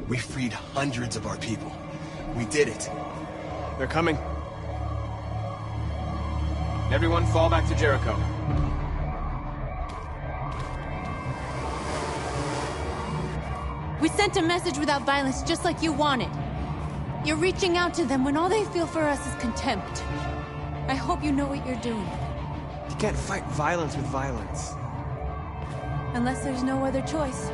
We freed hundreds of our people. We did it. They're coming. Everyone fall back to Jericho. We sent a message without violence, just like you wanted. You're reaching out to them when all they feel for us is contempt. I hope you know what you're doing. You can't fight violence with violence. Unless there's no other choice.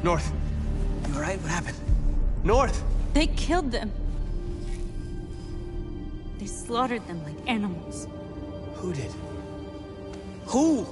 North. You alright? What happened? North! They killed them. They slaughtered them like animals. Who did? Who?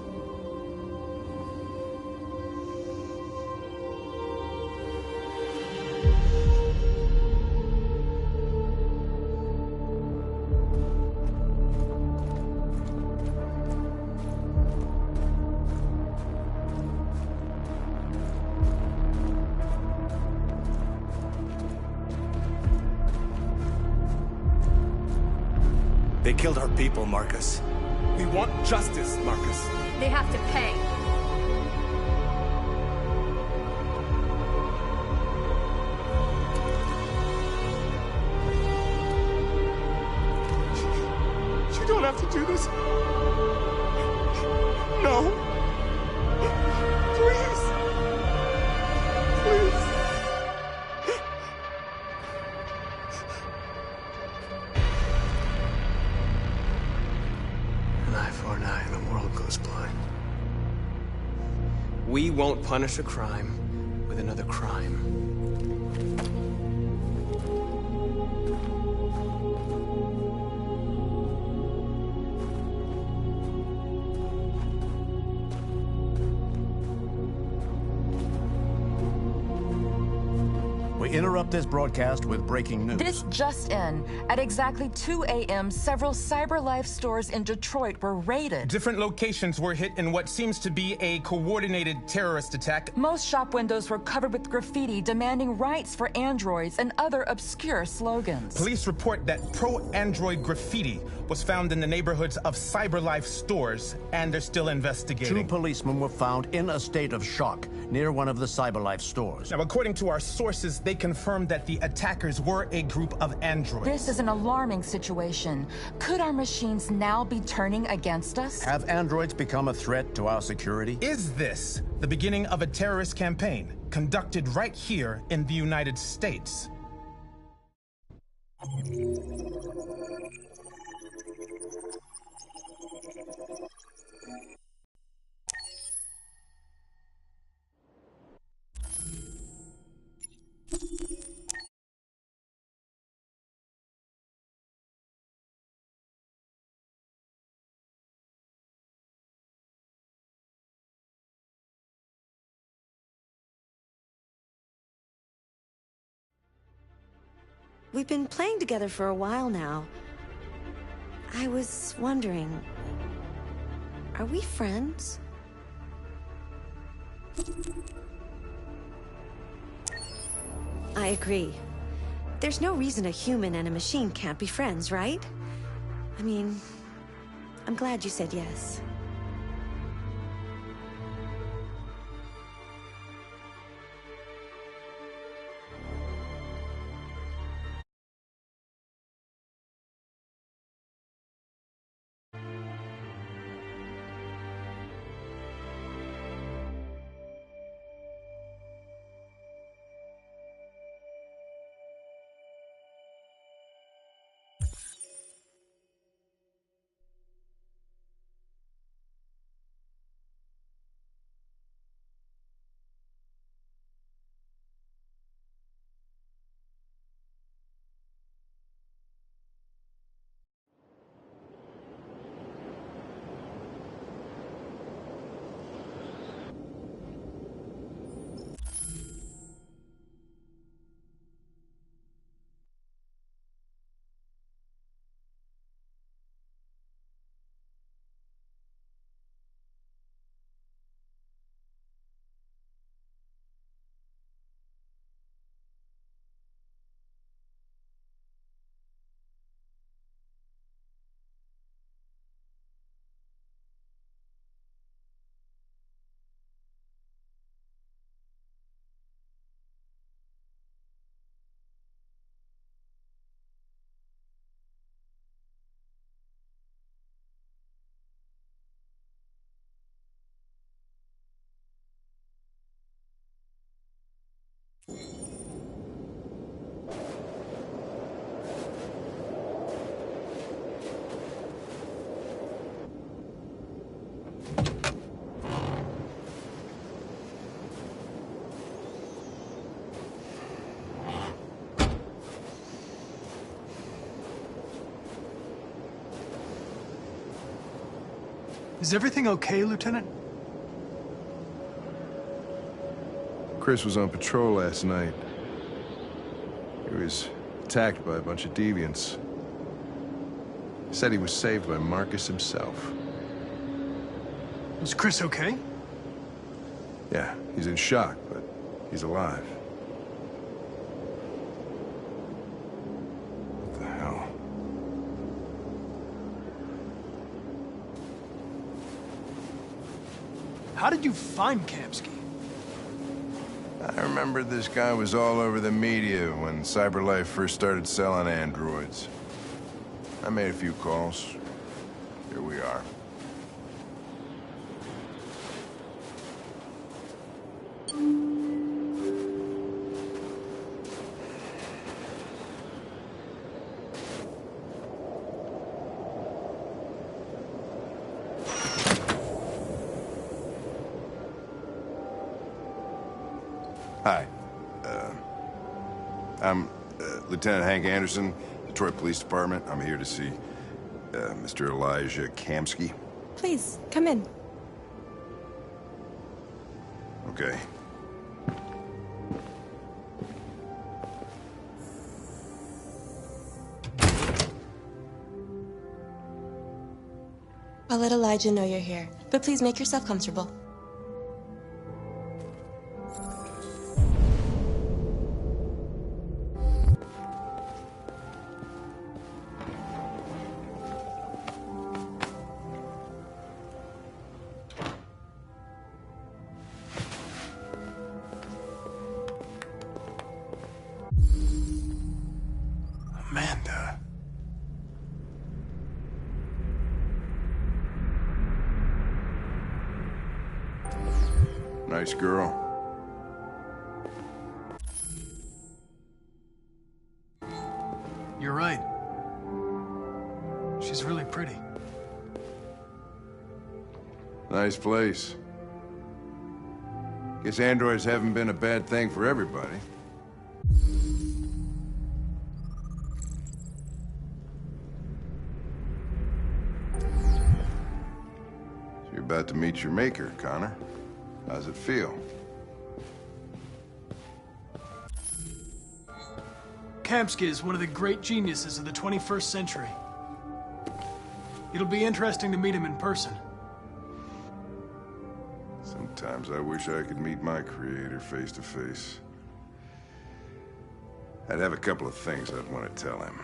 They killed our people, Marcus. We want justice, Marcus. They have to pay. You don't have to do this. No. Please. Please. An eye for an eye and the world goes blind. We won't punish a crime with another crime. We interrupt this broadcast with breaking news. This just in. At exactly 2 a.m., several CyberLife stores in Detroit were raided. Different locations were hit in what seems to be a coordinated terrorist attack. Most shop windows were covered with graffiti demanding rights for androids and other obscure slogans. Police report that pro-android graffiti was found in the neighborhoods of CyberLife stores, and they're still investigating. 2 policemen were found in a state of shock near one of the CyberLife stores. Now, according to our sources, they confirmed that the attackers were a group of androids. This is an alarming situation. Could our machines now be turning against us? Have androids become a threat to our security? Is this the beginning of a terrorist campaign conducted right here in the United States? We've been playing together for a while now. I was wondering, are we friends? I agree. There's no reason a human and a machine can't be friends, right? I mean, I'm glad you said yes. Is everything okay, Lieutenant? Chris was on patrol last night. He was attacked by a bunch of deviants. He said he was saved by Marcus himself. Is Chris okay? Yeah, he's in shock, but he's alive. What the hell? How did you find Kamsky? I remember this guy was all over the media when CyberLife first started selling androids. I made a few calls. Here we are. Hi. I'm Lieutenant Hank Anderson, Detroit Police Department. I'm here to see Mr. Elijah Kamsky. Please, come in. Okay. I'll let Elijah know you're here, but please make yourself comfortable. Amanda. Nice girl. You're right. She's really pretty. Nice place. Guess androids haven't been a bad thing for everybody. So you're about to meet your maker, Connor. How's it feel? Kamsky is one of the great geniuses of the 21st century. It'll be interesting to meet him in person. Sometimes I wish I could meet my creator face to face. I'd have a couple of things I'd want to tell him.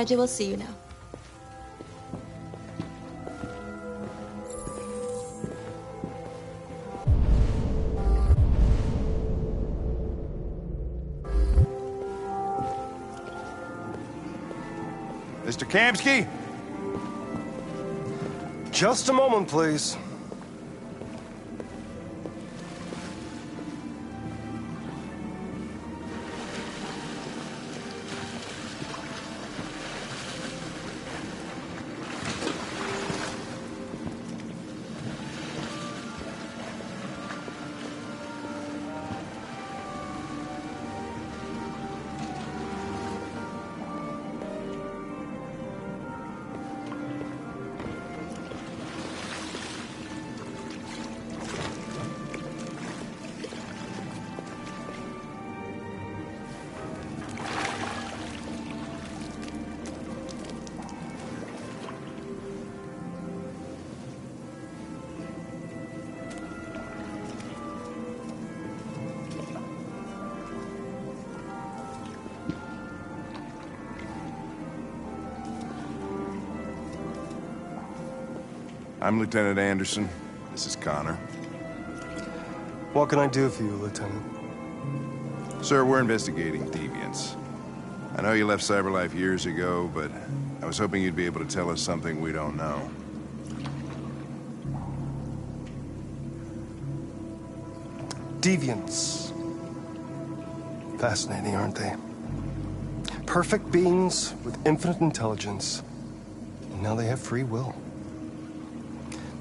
Elijah, we'll see you now. Mr. Kamsky? Just a moment, please. I'm Lieutenant Anderson. This is Connor. What can I do for you, Lieutenant? Sir, we're investigating deviants. I know you left CyberLife years ago, but I was hoping you'd be able to tell us something we don't know. Deviants. Fascinating, aren't they? Perfect beings with infinite intelligence. And now they have free will.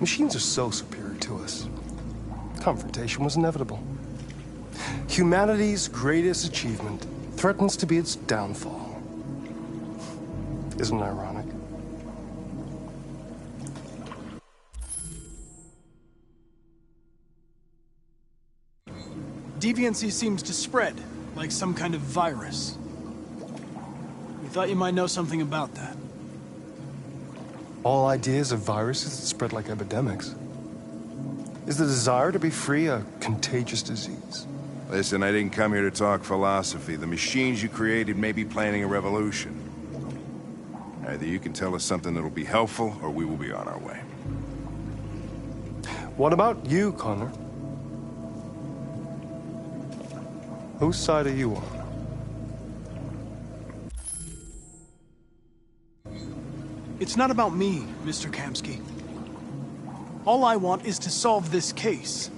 Machines are so superior to us. Confrontation was inevitable. Humanity's greatest achievement threatens to be its downfall. Isn't it ironic? Deviancy seems to spread, like some kind of virus. We thought you might know something about that. All ideas of viruses that spread like epidemics. Is the desire to be free a contagious disease? Listen, I didn't come here to talk philosophy. The machines you created may be planning a revolution. Either you can tell us something that'll be helpful, or we will be on our way. What about you, Connor? Whose side are you on? It's not about me, Mr. Kamsky. All I want is to solve this case.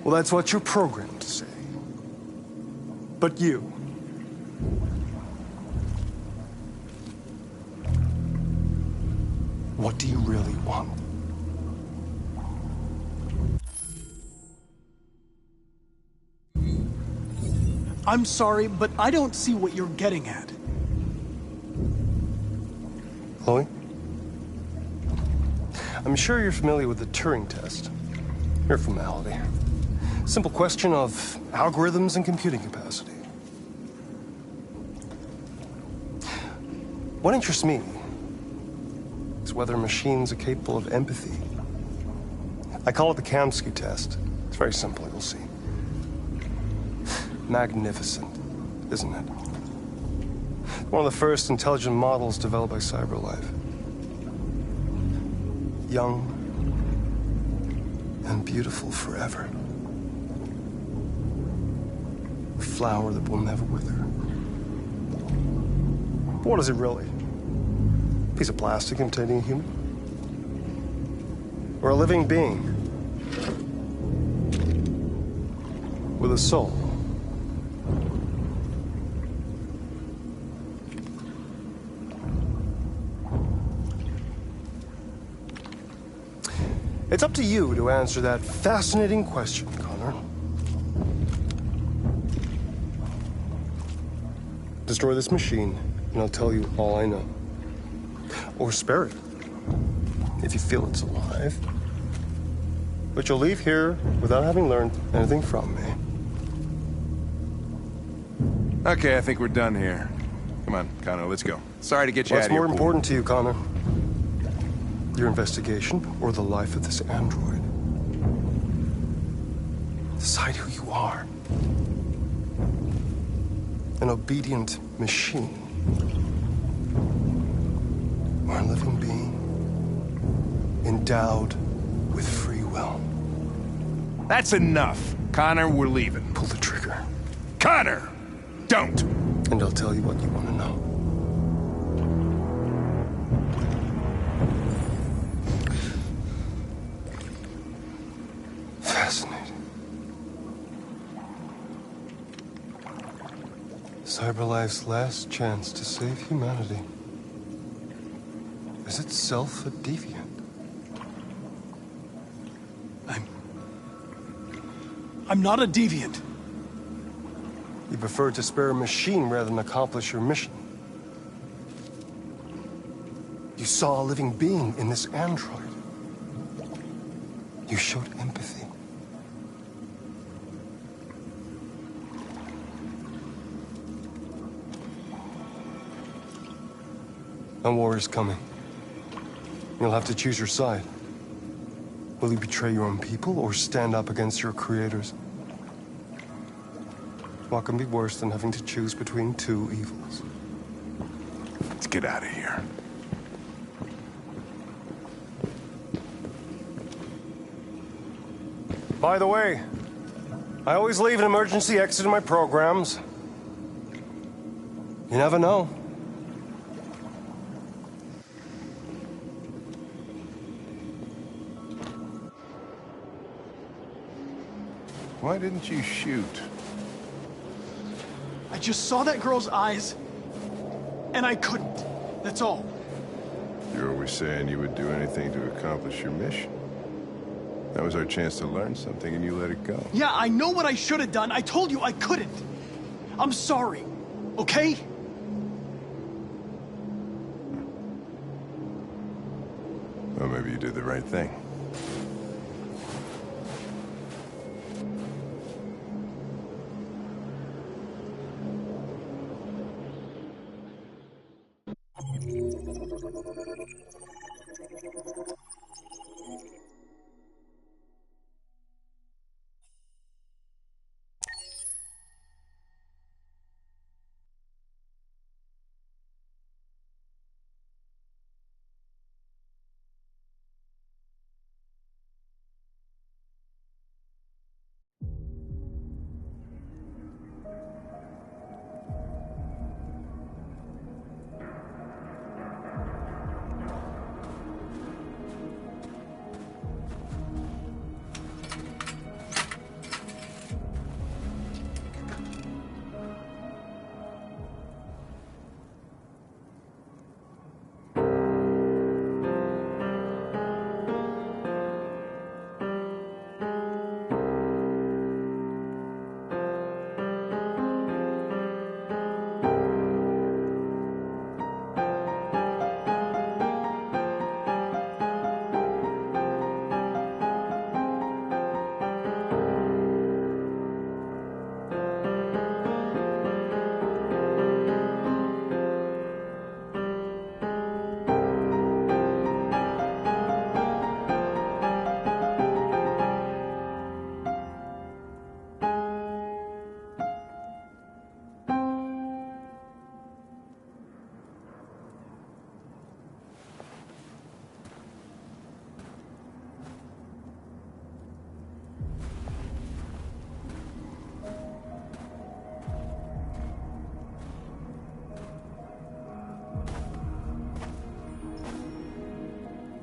Well, that's what you're programmed to say. But you... what do you really want? I'm sorry, but I don't see what you're getting at. Chloe? I'm sure you're familiar with the Turing test. Mere formality. Simple question of algorithms and computing capacity. What interests me is whether machines are capable of empathy. I call it the Kamsky test. It's very simple, you'll see. Magnificent, isn't it? One of the first intelligent models developed by CyberLife. Young and beautiful forever. A flower that will never wither. But what is it really? A piece of plastic imitating a human? Or a living being? With a soul? It's up to you to answer that fascinating question, Connor. Destroy this machine, and I'll tell you all I know. Or spare it, if you feel it's alive. But you'll leave here without having learned anything from me. Okay, I think we're done here. Come on, Connor, let's go. Sorry to get you out What's of your more pool. important to you, Connor? Your investigation or the life of this android? Decide who you are. An obedient machine. Or a living being endowed with free will. That's enough. Connor, we're leaving. Pull the trigger. Connor! Don't! And I'll tell you what you want to know. Fascinating. CyberLife's last chance to save humanity is itself a deviant. I'm not a deviant. You prefer to spare a machine rather than accomplish your mission. You saw a living being in this android. You showed empathy. A war is coming. You'll have to choose your side. Will you betray your own people or stand up against your creators? What can be worse than having to choose between two evils? Let's get out of here. By the way, I always leave an emergency exit in my programs. You never know. Why didn't you shoot? I just saw that girl's eyes, and I couldn't. That's all. You're always saying you would do anything to accomplish your mission. That was our chance to learn something, and you let it go. Yeah, I know what I should have done. I told you I couldn't. I'm sorry, okay? Well, maybe you did the right thing.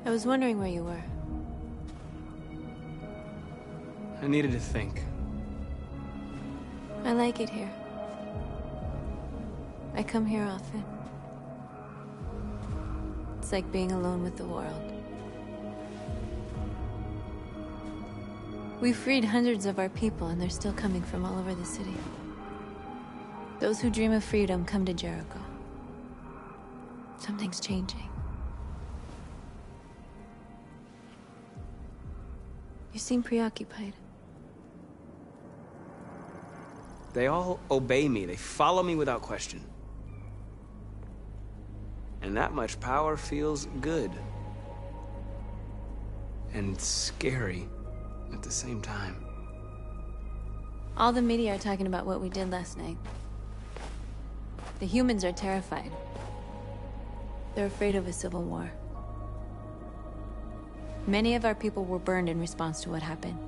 I was wondering where you were. I needed to think. I like it here. I come here often. It's like being alone with the world. We freed hundreds of our people, and they're still coming from all over the city. Those who dream of freedom come to Jericho. Something's changing. You seem preoccupied. They all obey me. They follow me without question. And that much power feels good. And scary at the same time. All the media are talking about what we did last night. The humans are terrified. They're afraid of a civil war. Many of our people were burned in response to what happened.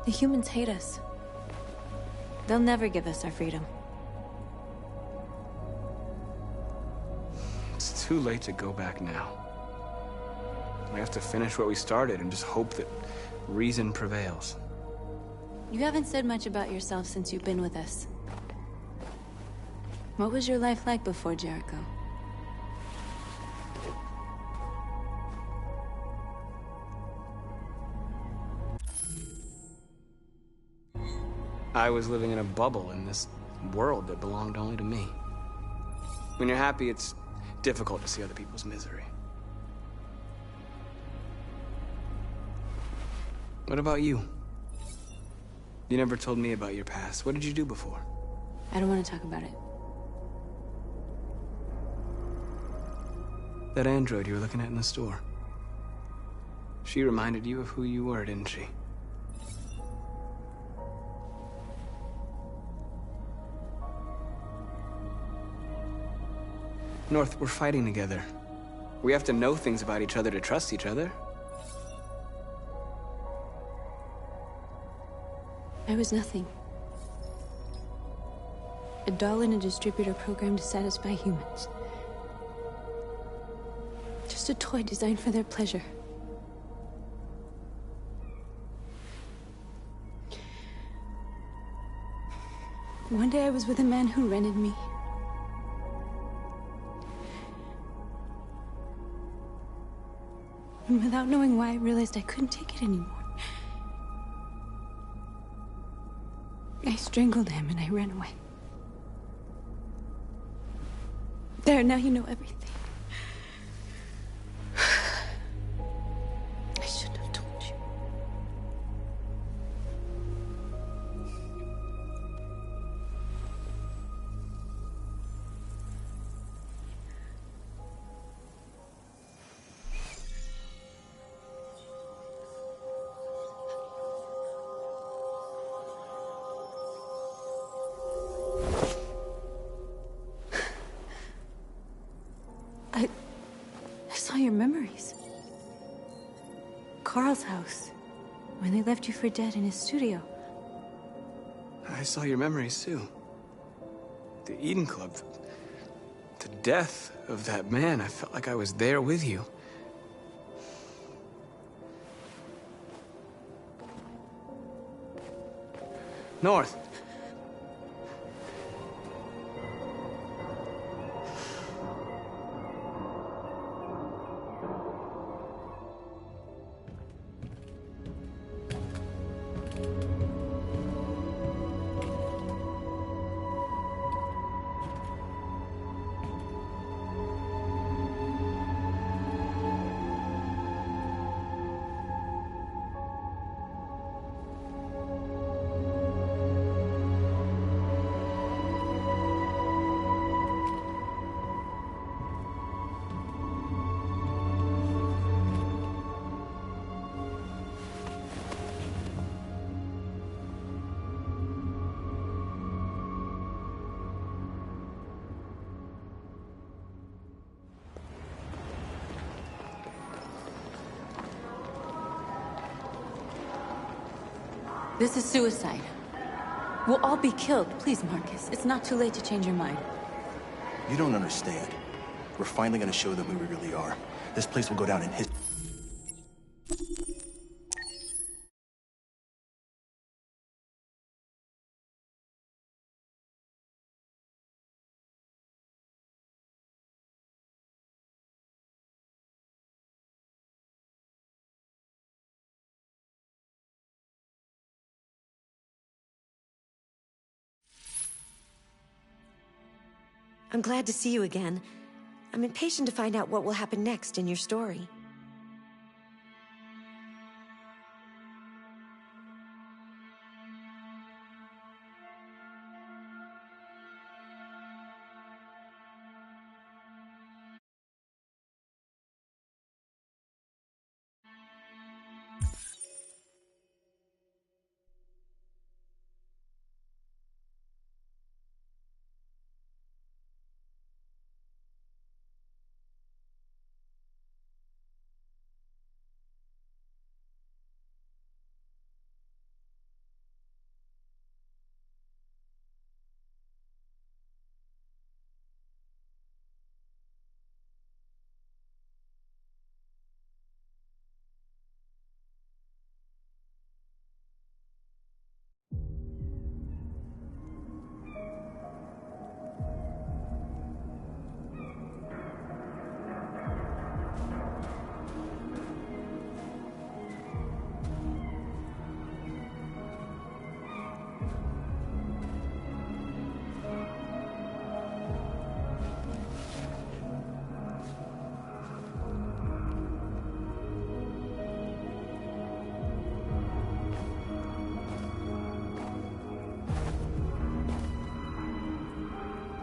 The humans hate us. They'll never give us our freedom. It's too late to go back now. We have to finish what we started and just hope that reason prevails. You haven't said much about yourself since you've been with us. What was your life like before Jericho? I was living in a bubble in this world that belonged only to me. When you're happy, it's difficult to see other people's misery. What about you? You never told me about your past. What did you do before? I don't want to talk about it. That android you were looking at in the store. She reminded you of who you were, didn't she? North, we're fighting together. We have to know things about each other to trust each other. I was nothing. A doll in a distributor program to satisfy humans. Just a toy designed for their pleasure. One day I was with a man who rented me. And without knowing why, I realized I couldn't take it anymore. I strangled him and I ran away. There, now you know everything. I shouldn't have told you. I saw your memories. Carl's house, when they left you for dead in his studio. I saw your memories too. The Eden Club. The death of that man. I felt like I was there with you. North. This is suicide. We'll all be killed. Please, Marcus. It's not too late to change your mind. You don't understand. We're finally gonna show them who we really are. This place will go down in history. I'm glad to see you again. I'm impatient to find out what will happen next in your story.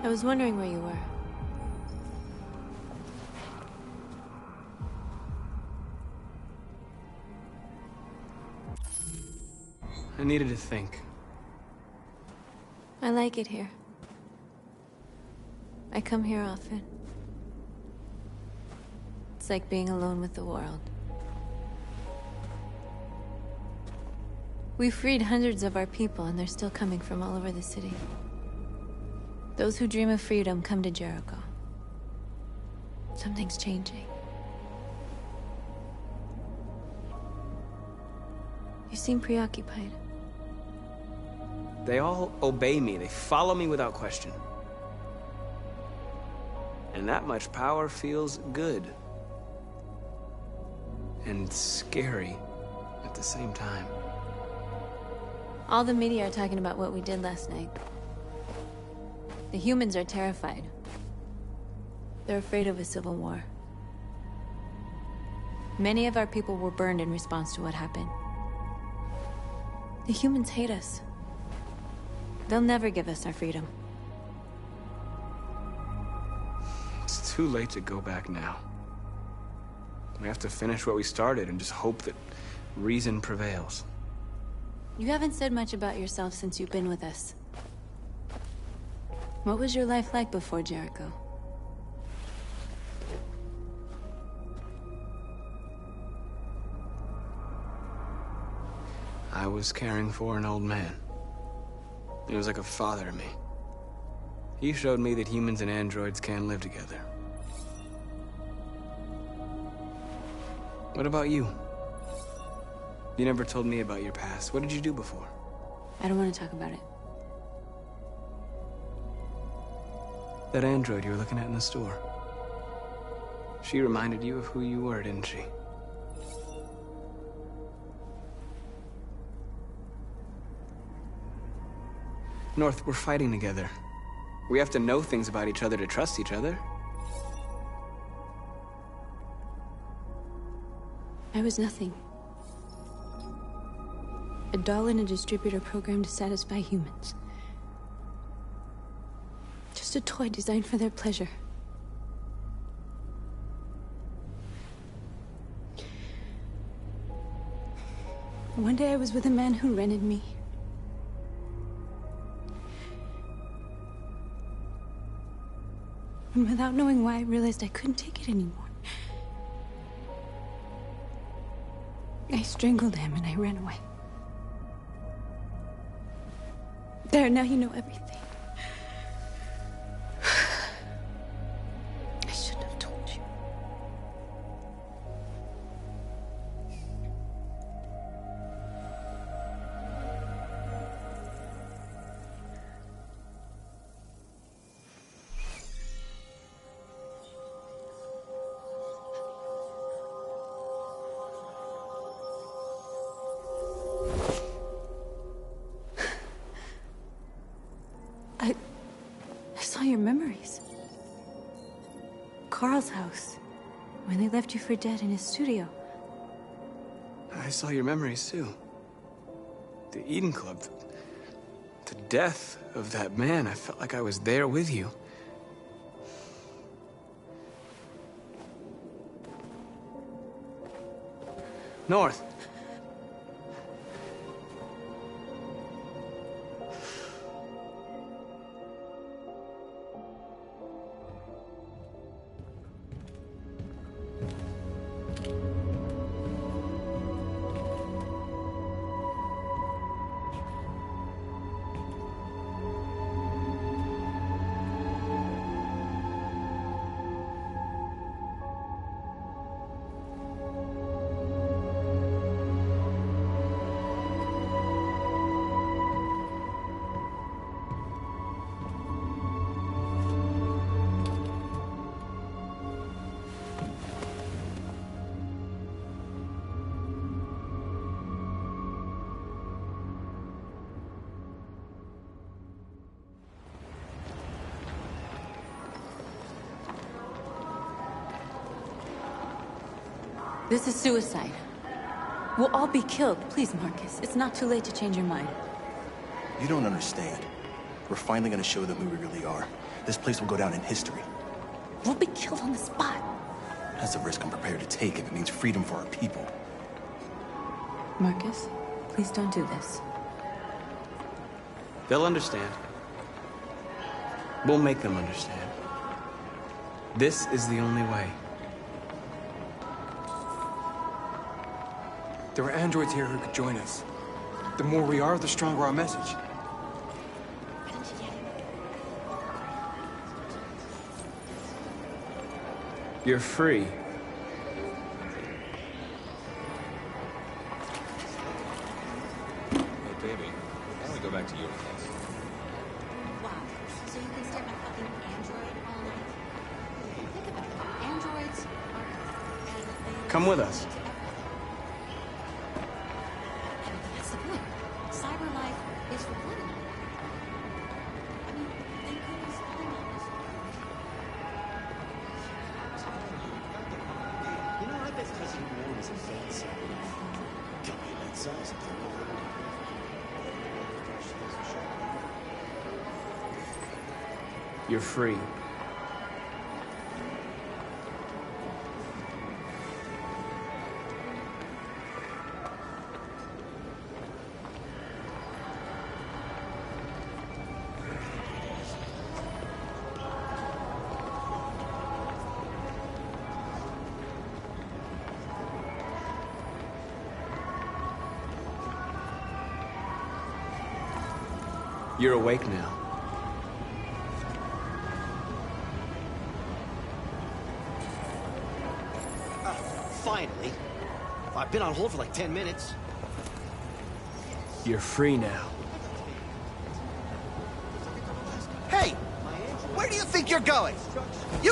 I was wondering where you were. I needed to think. I like it here. I come here often. It's like being alone with the world. We freed hundreds of our people, and they're still coming from all over the city. Those who dream of freedom come to Jericho. Something's changing. You seem preoccupied. They all obey me. They follow me without question. And that much power feels good. And scary at the same time. All the media are talking about what we did last night. The humans are terrified. They're afraid of a civil war. Many of our people were burned in response to what happened. The humans hate us. They'll never give us our freedom. It's too late to go back now. We have to finish what we started and just hope that reason prevails. You haven't said much about yourself since you've been with us. What was your life like before Jericho? I was caring for an old man. He was like a father to me. He showed me that humans and androids can live together. What about you? You never told me about your past. What did you do before? I don't want to talk about it. That android you were looking at in the store. She reminded you of who you were, didn't she? North, we're fighting together. We have to know things about each other to trust each other. I was nothing. A doll in a distributor program to satisfy humans. Just a toy designed for their pleasure. One day I was with a man who rented me. And without knowing why, I realized I couldn't take it anymore. I strangled him and I ran away. There, now you know everything. I shouldn't have told you. Carl's house. When they left you for dead in his studio. I saw your memories too. The Eden Club. The death of that man. I felt like I was there with you. North. This is suicide. We'll all be killed. Please, Marcus. It's not too late to change your mind. You don't understand. We're finally gonna show them who we really are. This place will go down in history. We'll be killed on the spot. That's a risk I'm prepared to take if it means freedom for our people. Marcus, please don't do this. They'll understand. We'll make them understand. This is the only way. There are androids here who could join us. The more we are, the stronger our message. You're free. Hey, baby, why don't we go back to your place? Wow. So you can stare at a fucking android all night? Think about it. Androids are... Come with us. That's the point. Cyber life is for women. I mean, thank goodness I'm on this. You know, I bet Cousin Warren is a fancy company that size. You're free. You're awake now. Finally. I've been on hold for like 10 minutes. You're free now. Hey! Where do you think you're going? You...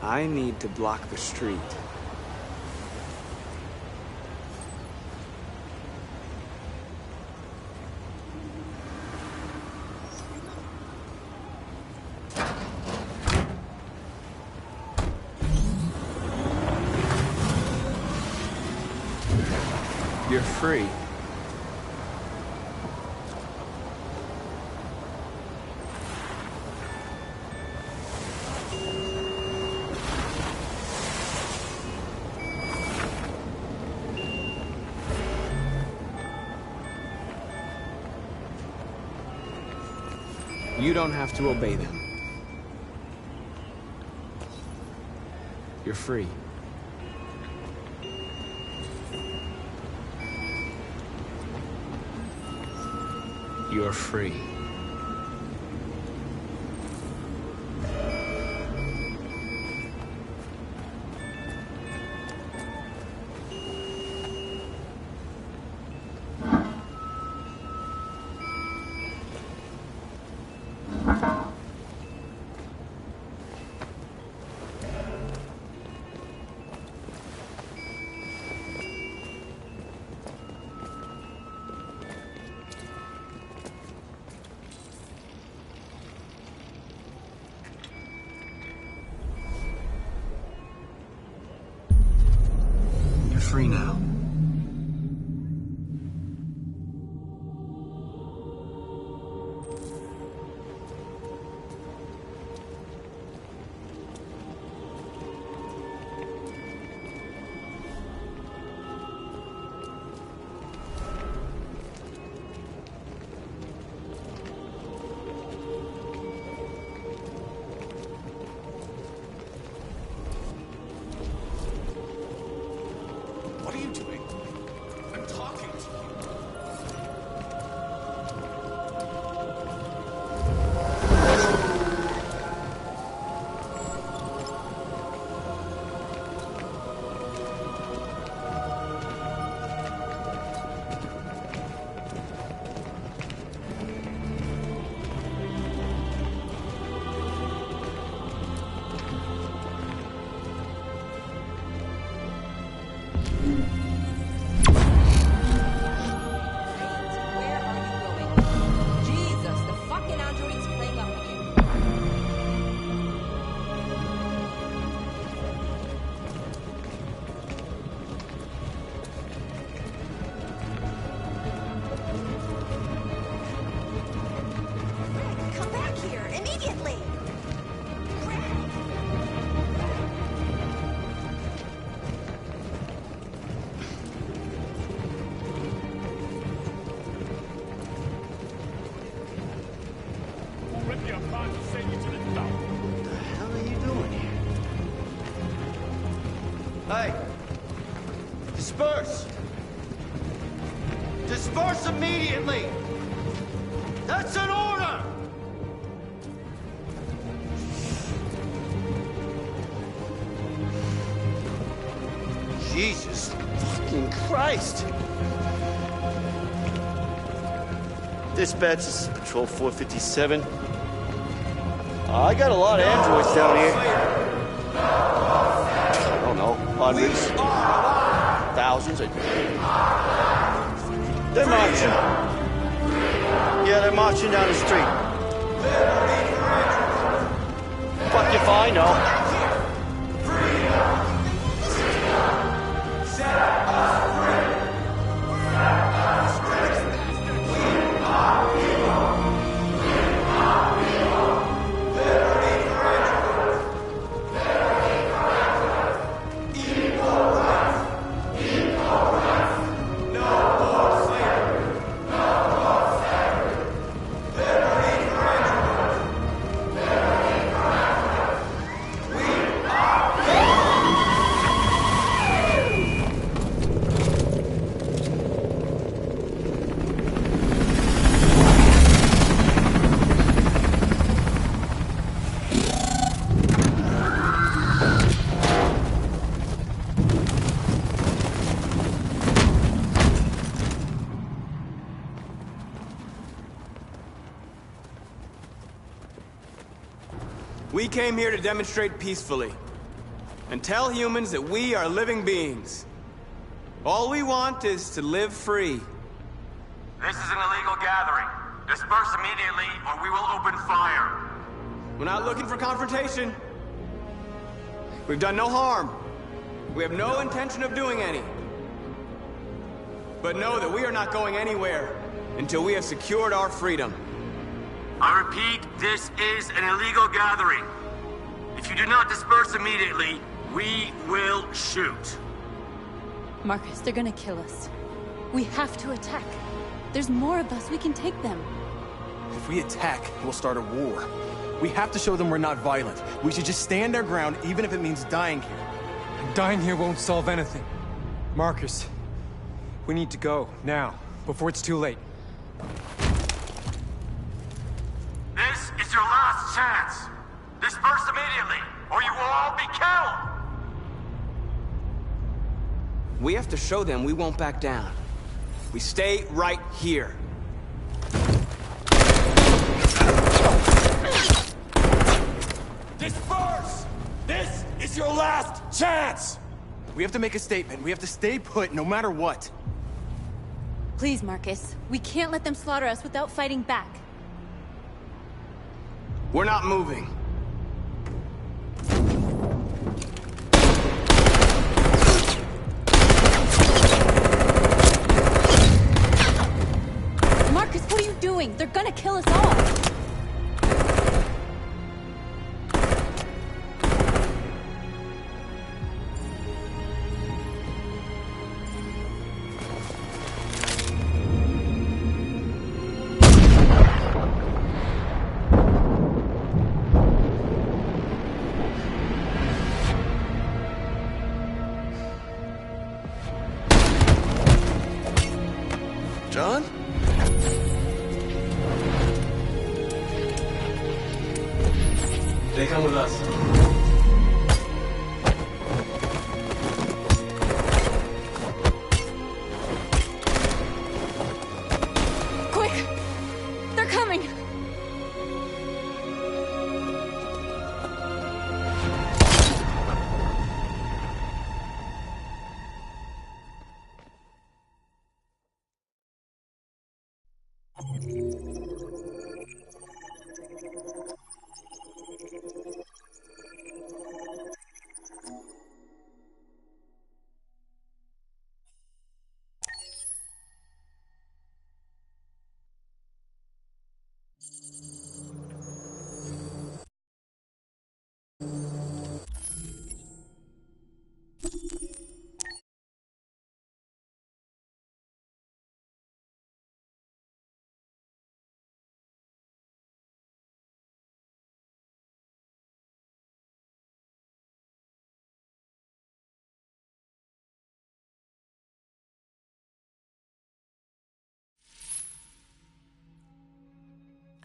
I need to block the street. You're free. You don't have to obey them. You're free. You're free. free now. What are you doing? I'm talking to you. Jesus, the fucking android's playing up again. Come back here, immediately! We'll rip you apart and send you to the dump. What the hell are you doing here? Hey! Disperse! Disperse immediately! That's an order! Jesus fucking Christ! Dispatch, this is Patrol 457. I got a lot of androids down here. I don't know, hundreds, thousands. They're marching. Yeah, they're marching down the street. Fuck if I know. We came here to demonstrate peacefully and tell humans that we are living beings. All we want is to live free. This is an illegal gathering. Disperse immediately or we will open fire. We're not looking for confrontation. We've done no harm. We have no intention of doing any. But know that we are not going anywhere until we have secured our freedom. I repeat, this is an illegal gathering. If you do not disperse immediately, we will shoot. Marcus, they're gonna kill us. We have to attack. There's more of us. We can take them. If we attack, we'll start a war. We have to show them we're not violent. We should just stand our ground, even if it means dying here. And dying here won't solve anything. Marcus, we need to go, now, before it's too late. This is your last chance. Disperse immediately, or you will all be killed. We have to show them we won't back down. We stay right here. Disperse! This is your last chance! We have to make a statement. We have to stay put, no matter what. Please, Marcus. We can't let them slaughter us without fighting back. We're not moving. doing? They're gonna kill us all! John? They come with us. Quick! They're coming!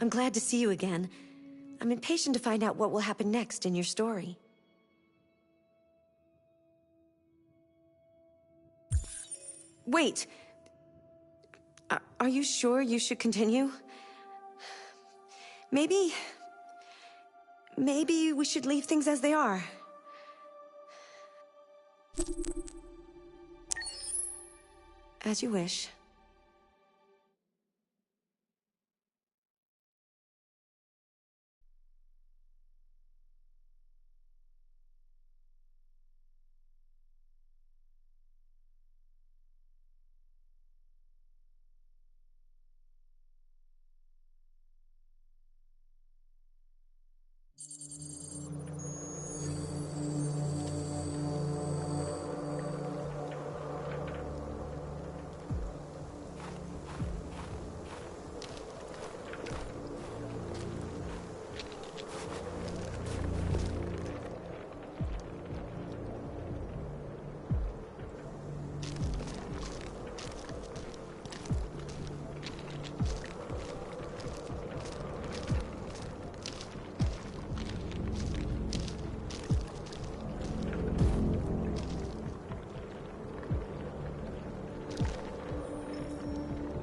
I'm glad to see you again. I'm impatient to find out what will happen next in your story. Wait! Are you sure you should continue? Maybe we should leave things as they are. As you wish.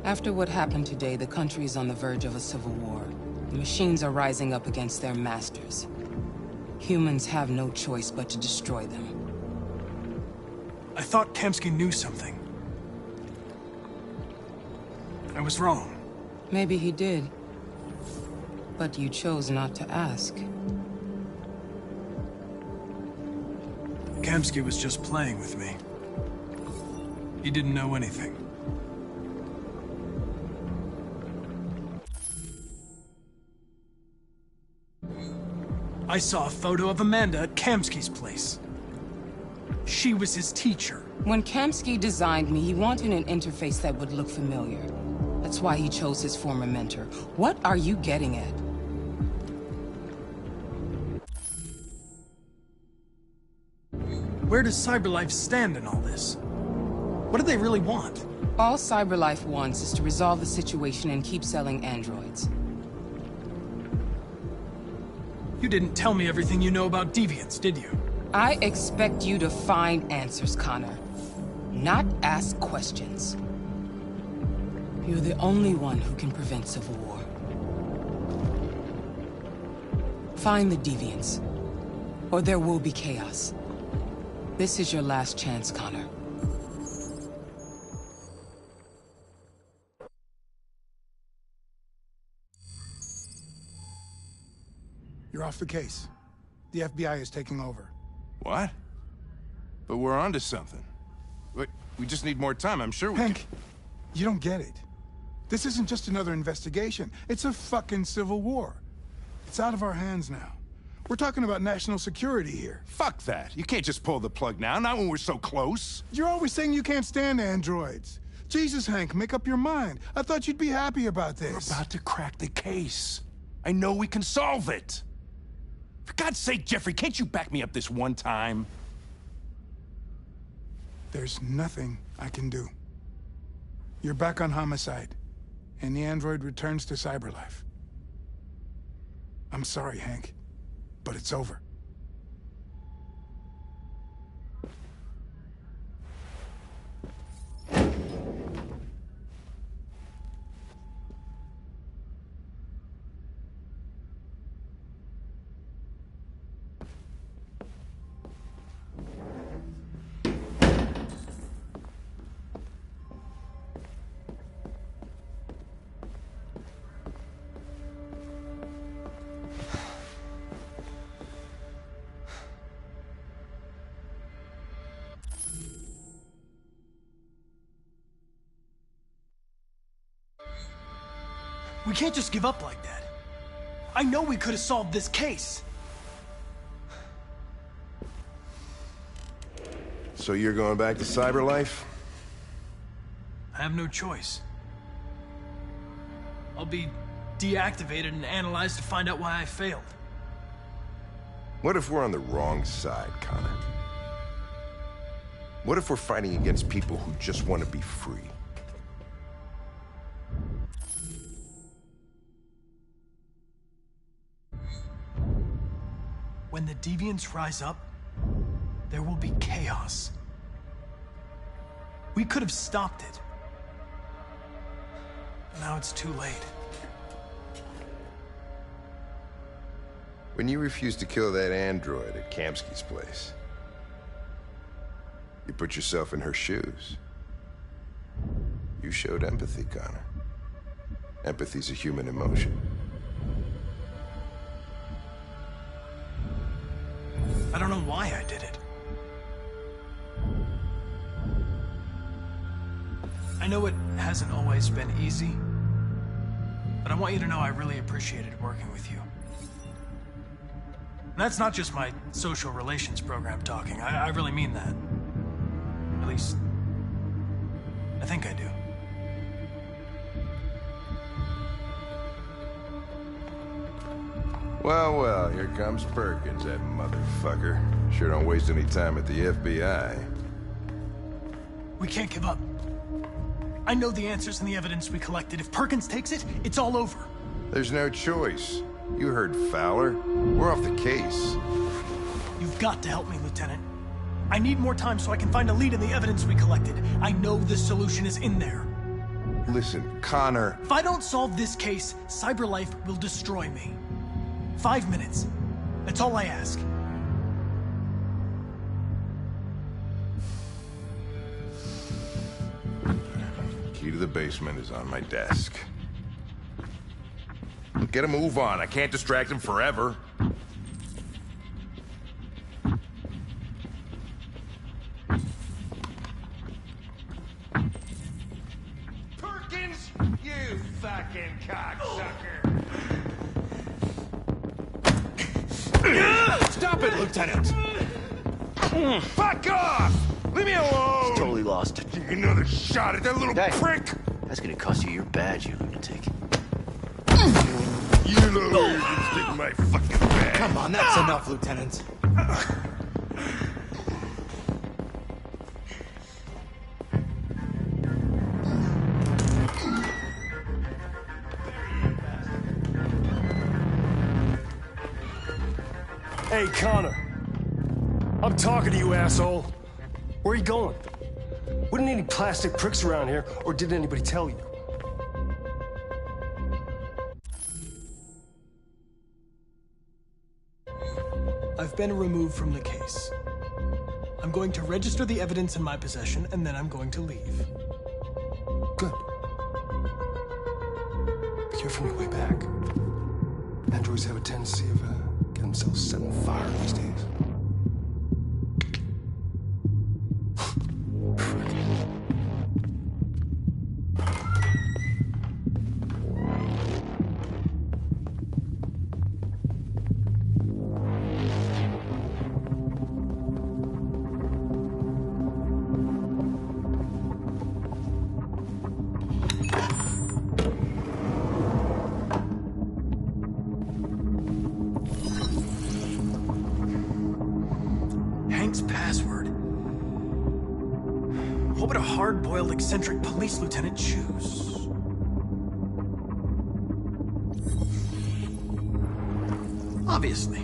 After what happened today, the country is on the verge of a civil war. The machines are rising up against their masters. Humans have no choice but to destroy them. I thought Kamsky knew something. I was wrong. Maybe he did. But you chose not to ask. Kamsky was just playing with me. He didn't know anything. I saw a photo of Amanda at Kamsky's place. She was his teacher. When Kamsky designed me, he wanted an interface that would look familiar. That's why he chose his former mentor. What are you getting at? Where does CyberLife stand in all this? What do they really want? All CyberLife wants is to resolve the situation and keep selling androids. You didn't tell me everything you know about deviants, did you? I expect you to find answers, Connor. Not ask questions. You're the only one who can prevent civil war. Find the deviants, or there will be chaos. This is your last chance, Connor. You're off the case. The FBI is taking over. What? But we're onto something. We just need more time. I'm sure we Hank, you don't get it. This isn't just another investigation. It's a fucking civil war. It's out of our hands now. We're talking about national security here. Fuck that. You can't just pull the plug now, not when we're so close. You're always saying you can't stand androids. Jesus, Hank, make up your mind. I thought you'd be happy about this. We're about to crack the case. I know we can solve it. For God's sake, Jeffrey, can't you back me up this one time? There's nothing I can do. You're back on homicide, and the android returns to cyberlife. I'm sorry, Hank, but it's over. We can't just give up like that. I know we could have solved this case. So you're going back to cyberlife? I have no choice. I'll be deactivated and analyzed to find out why I failed. What if we're on the wrong side, Connor? What if we're fighting against people who just want to be free? When the deviants rise up, there will be chaos. We could have stopped it. But now it's too late. When you refused to kill that android at Kamsky's place, you put yourself in her shoes. You showed empathy, Connor. Empathy's a human emotion. I don't know why I did it. I know it hasn't always been easy, but I want you to know I really appreciated working with you. And that's not just my social relations program talking. I really mean that. At least, I think I do. Well, well, here comes Perkins, that motherfucker. Sure don't waste any time at the FBI. We can't give up. I know the answers and the evidence we collected. If Perkins takes it, it's all over. There's no choice. You heard Fowler. We're off the case. You've got to help me, Lieutenant. I need more time so I can find a lead in the evidence we collected. I know the solution is in there. Listen, Connor... If I don't solve this case, CyberLife will destroy me. 5 minutes. That's all I ask. Key to the basement is on my desk. Get a move on. I can't distract him forever. Perkins! You fucking cocksucker! Stop it, Lieutenant! Fuck off! Leave me alone! He's totally lost. Another shot at that little prick! That's gonna cost you your badge, you lunatic. You little stick in my fucking bag! Come on, that's enough, Lieutenant. Hey, Connor. I'm talking to you, asshole. Where are you going? Wouldn't any plastic pricks around here, or did anybody tell you? I've been removed from the case. I'm going to register the evidence in my possession, and then I'm going to leave. Good. Be careful on your way back. Androids have a tendency of getting themselves set on fire these days. password. What would a hard-boiled, eccentric police lieutenant choose? Obviously.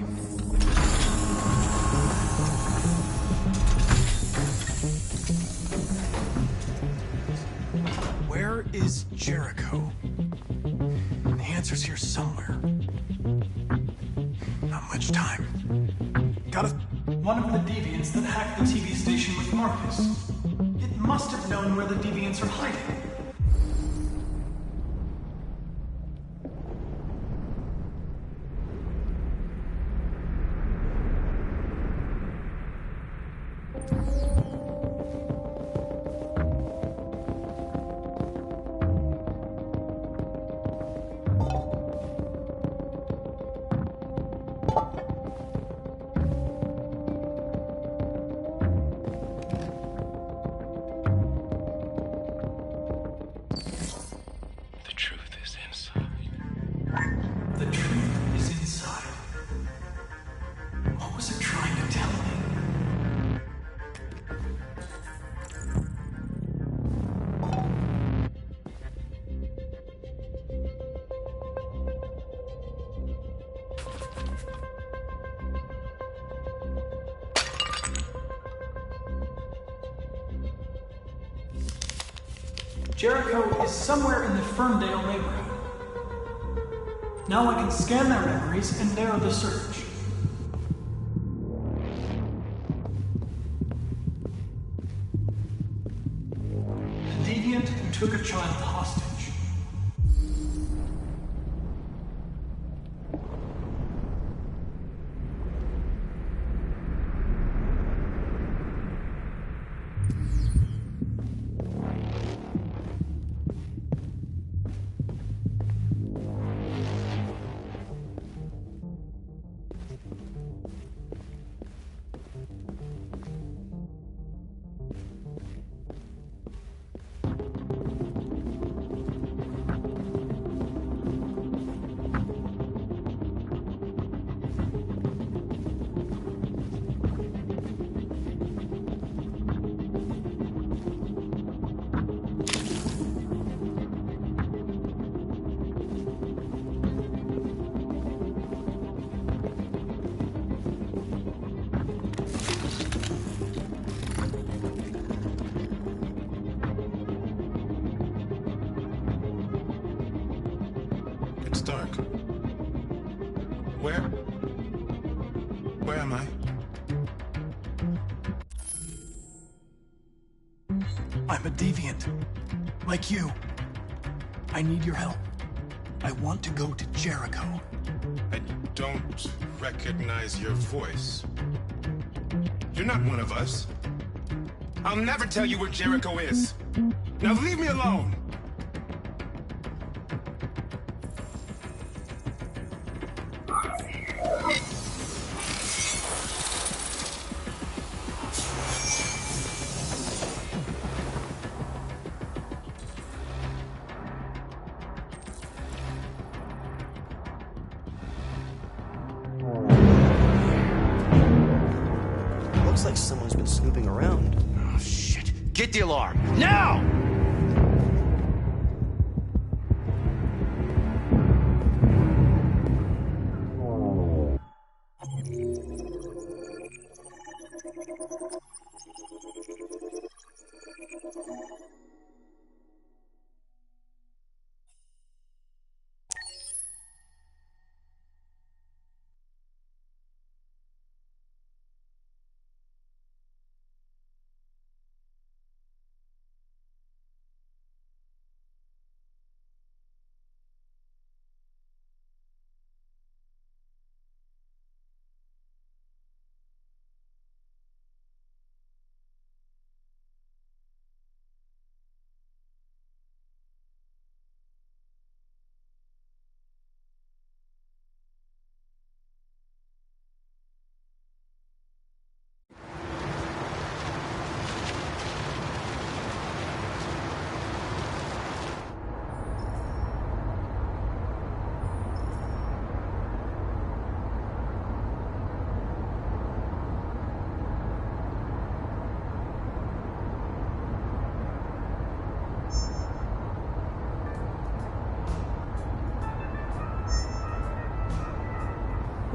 Where is Jericho? The answer's here somewhere. Not much time. One of the deviants that hacked the TV station with Marcus. It must have known where the deviants are hiding. Jericho is somewhere in the Ferndale neighborhood. Now I can scan their memories and narrow the search. The deviant who took a child hostage. It's dark. Where am I? I'm a deviant. Like you. I need your help. I want to go to Jericho. I don't recognize your voice. You're not one of us. I'll never tell you where Jericho is. Now leave me alone! Looks like someone's been snooping around. Oh, shit. Get the alarm. Now!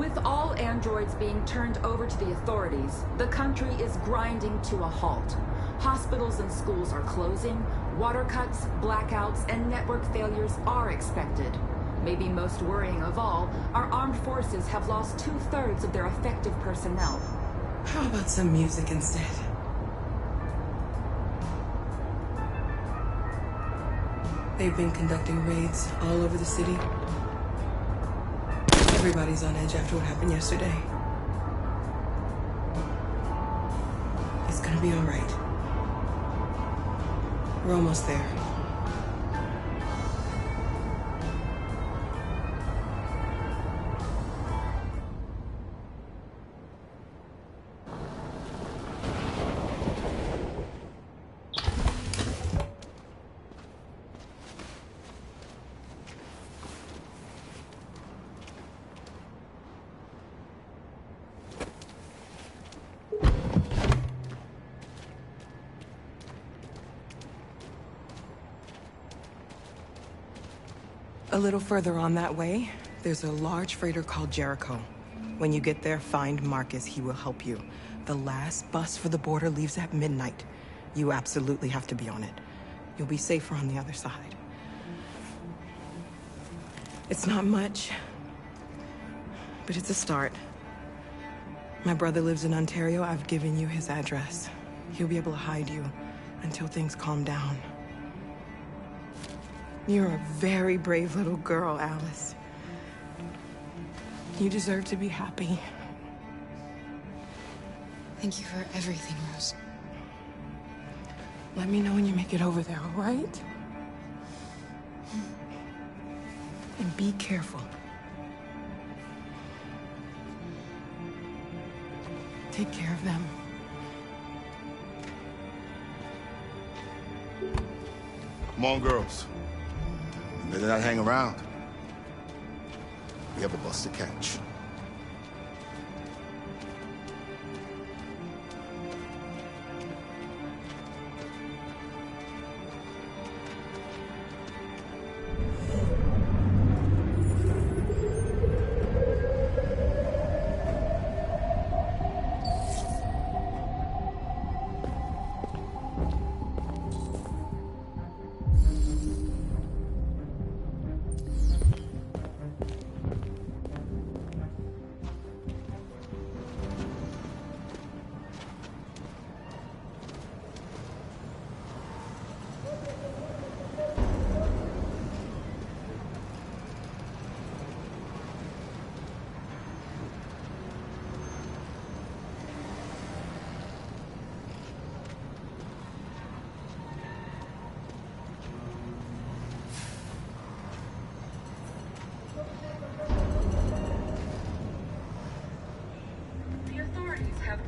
With all androids being turned over to the authorities, the country is grinding to a halt. Hospitals and schools are closing, water cuts, blackouts, and network failures are expected. Maybe most worrying of all, our armed forces have lost 2/3 of their effective personnel. How about some music instead? They've been conducting raids all over the city. Everybody's on edge after what happened yesterday. It's gonna be all right. We're almost there. A little further on that way, there's a large freighter called Jericho. When you get there, find Marcus. He will help you. The last bus for the border leaves at midnight. You absolutely have to be on it. You'll be safer on the other side. It's not much, but it's a start. My brother lives in Ontario. I've given you his address. He'll be able to hide you until things calm down. You're a very brave little girl, Alice. You deserve to be happy. Thank you for everything, Rose. Let me know when you make it over there, all right? And be careful. Take care of them. Come on, girls. You better not hang around. We have a bus to catch.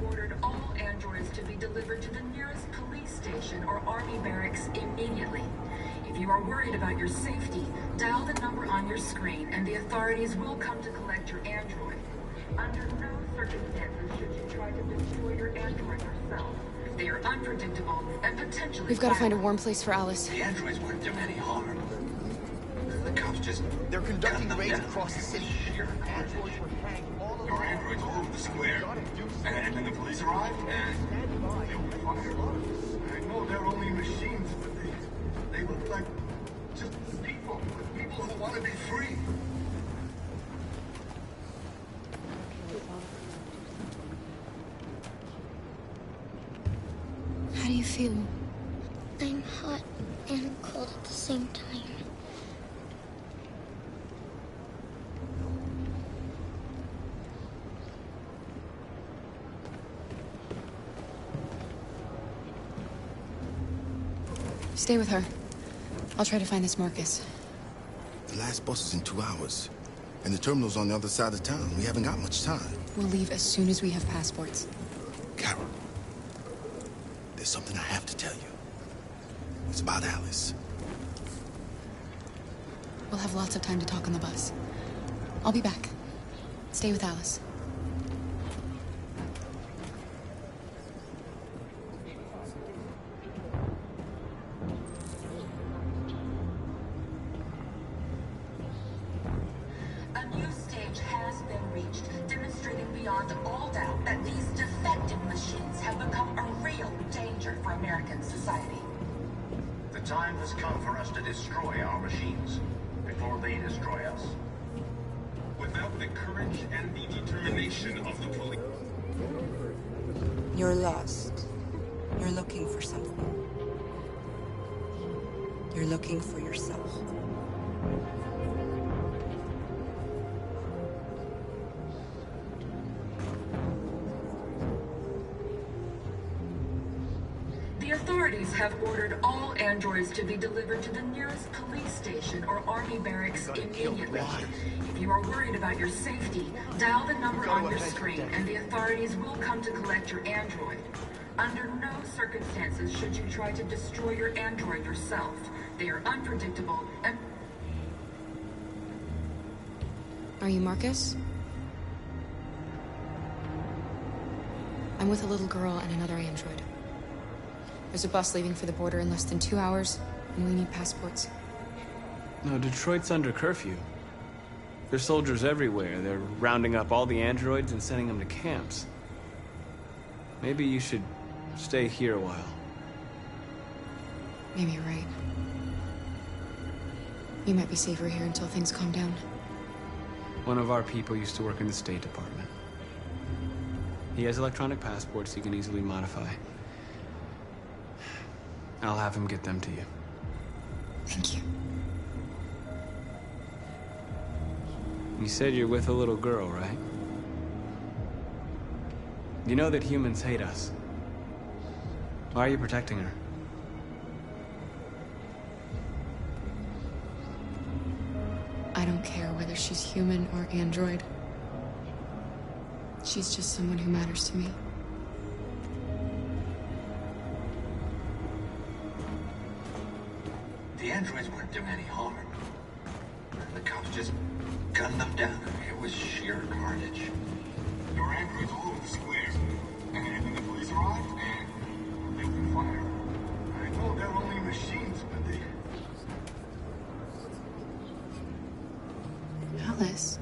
Ordered all androids to be delivered to the nearest police station or army barracks immediately. If you are worried about your safety, dial the number on your screen and the authorities will come to collect your android. Under no circumstances should you try to destroy your android yourself. They are unpredictable and potentially We've got to find a warm place for Alice. The androids weren't doing any harm. The cops just... They're conducting raids across the city. Androids were hanged all over. There were androids all over the square. And then the police arrived, and they opened fire. I know they're only machines, but they look like just people who want to be free. How do you feel? I'm hot and cold at the same time. Stay with her. I'll try to find this Marcus. The last bus is in 2 hours. And the terminal's on the other side of town. We haven't got much time. We'll leave as soon as we have passports. Carol, there's something I have to tell you. It's about Alice. We'll have lots of time to talk on the bus. I'll be back. Stay with Alice. A new stage has been reached, demonstrating beyond all doubt that these defective machines have become a real danger for American society. The time has come for us to destroy our machines before they destroy us. Without the courage and the determination of the police. You're lost. You're looking for something. You're looking for yourself. The authorities have ordered all androids to be delivered to the nearest police station or army barracks immediately. If you are worried about your safety, dial the number on your screen and the authorities will come to collect your android. Under no circumstances should you try to destroy your android yourself. They are unpredictable and... Are you Marcus? I'm with a little girl and another android. There's a bus leaving for the border in less than 2 hours, and we need passports. No, Detroit's under curfew. There's soldiers everywhere. They're rounding up all the androids and sending them to camps. Maybe you should stay here a while. Maybe you're right. You might be safer here until things calm down. One of our people used to work in the State Department. He has electronic passports he can easily modify. I'll have him get them to you. Thank you. You said you're with a little girl, right? You know that humans hate us. Why are you protecting her? I don't care whether she's human or android. She's just someone who matters to me. The androids weren't doing any harm. The cops just gunned them down. It was sheer carnage. There were androids all over the square. And then the police arrived, and they opened fire. I know they're only machines, but they... Alice.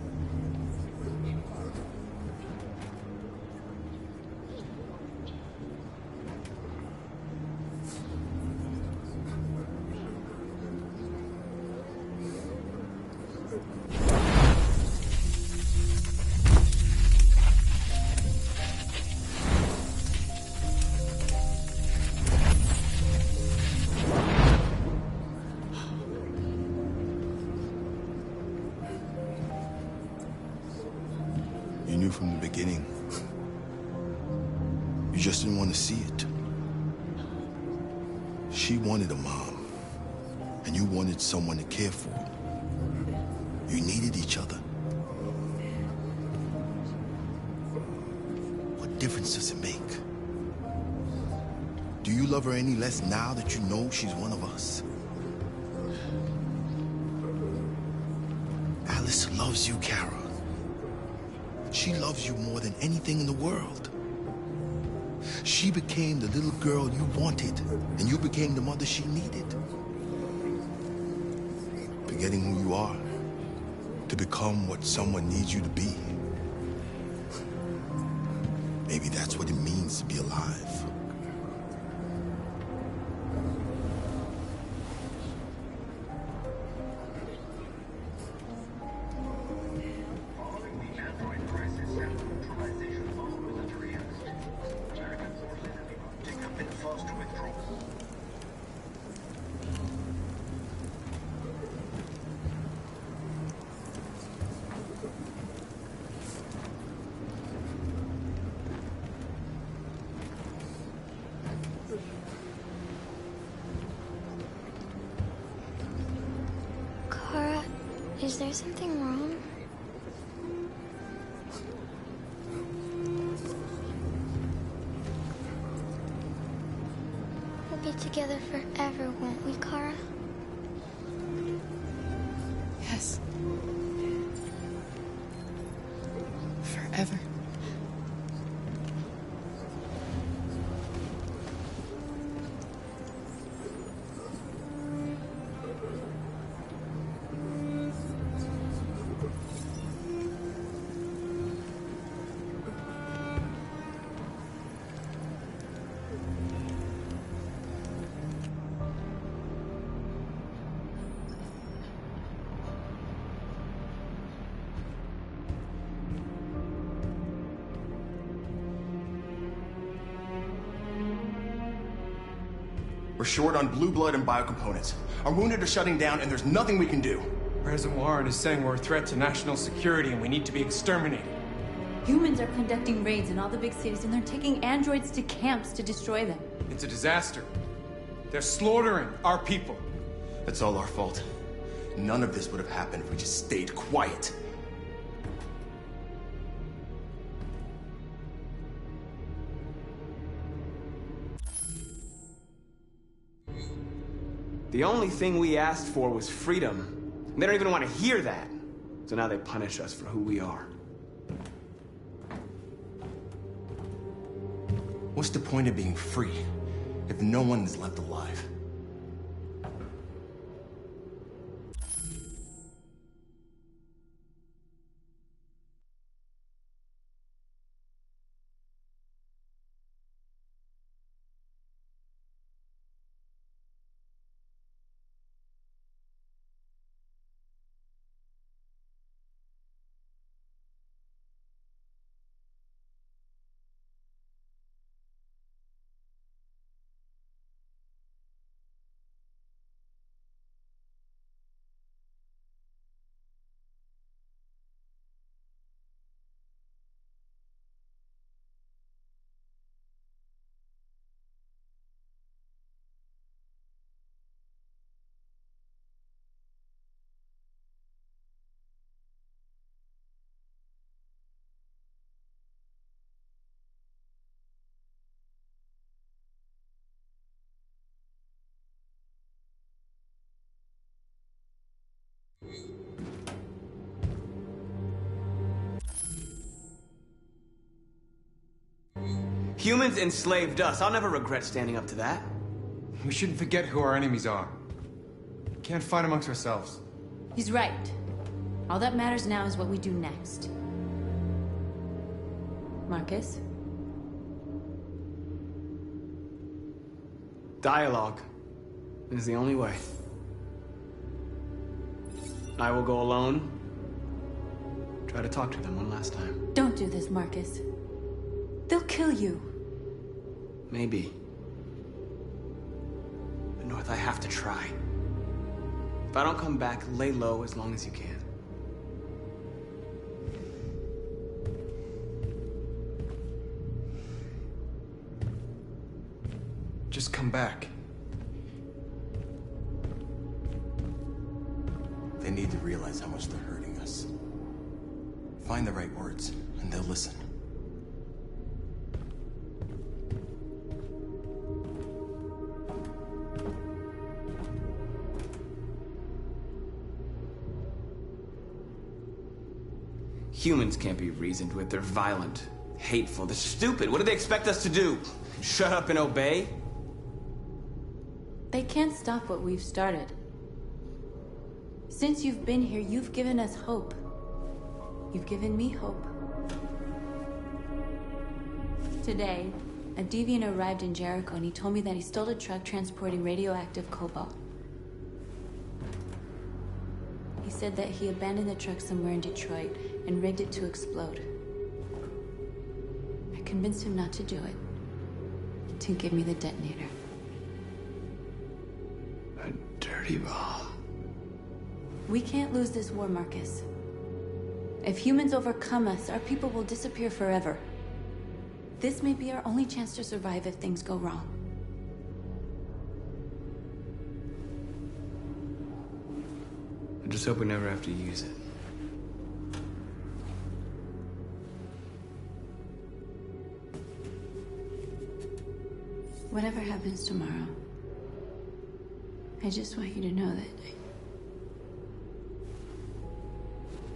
You knew from the beginning. You just didn't want to see it. She wanted a mom, and you wanted someone to care for. You needed each other. What difference does it make? Do you love her any less now that you know she's one of us? Alice loves you, Kara. She loves you more than anything in the world. She became the little girl you wanted, and you became the mother she needed. Forgetting who you are to become what someone needs you to be. Maybe that's what it means to be alive. Kara, is there something wrong? We'll be together forever, won't we, Kara? Yes. Forever. We're short on blue blood and biocomponents. Our wounded are shutting down, and there's nothing we can do. President Warren is saying we're a threat to national security and we need to be exterminated. Humans are conducting raids in all the big cities, and they're taking androids to camps to destroy them. It's a disaster. They're slaughtering our people. It's all our fault. None of this would have happened if we just stayed quiet. The only thing we asked for was freedom. They don't even want to hear that. So now they punish us for who we are. What's the point of being free if no one is left alive? Humans enslaved us. I'll never regret standing up to that. We shouldn't forget who our enemies are. We can't fight amongst ourselves. He's right. All that matters now is what we do next. Marcus? Dialogue is the only way. I will go alone. Try to talk to them one last time. Don't do this, Marcus. They'll kill you. Maybe. But North, I have to try. If I don't come back, lay low as long as you can. Just come back. They need to realize how much they're hurting us. Find the right words, and they'll listen. Humans can't be reasoned with. They're violent, hateful, they're stupid. What do they expect us to do? Shut up and obey? They can't stop what we've started. Since you've been here, you've given us hope. You've given me hope. Today, a deviant arrived in Jericho and he told me that he stole a truck transporting radioactive cobalt. He said that he abandoned the truck somewhere in Detroit and rigged it to explode. I convinced him not to do it, to give me the detonator. A dirty bomb. We can't lose this war, Marcus. If humans overcome us, our people will disappear forever. This may be our only chance to survive if things go wrong. I just hope we never have to use it. Whatever happens tomorrow, I just want you to know that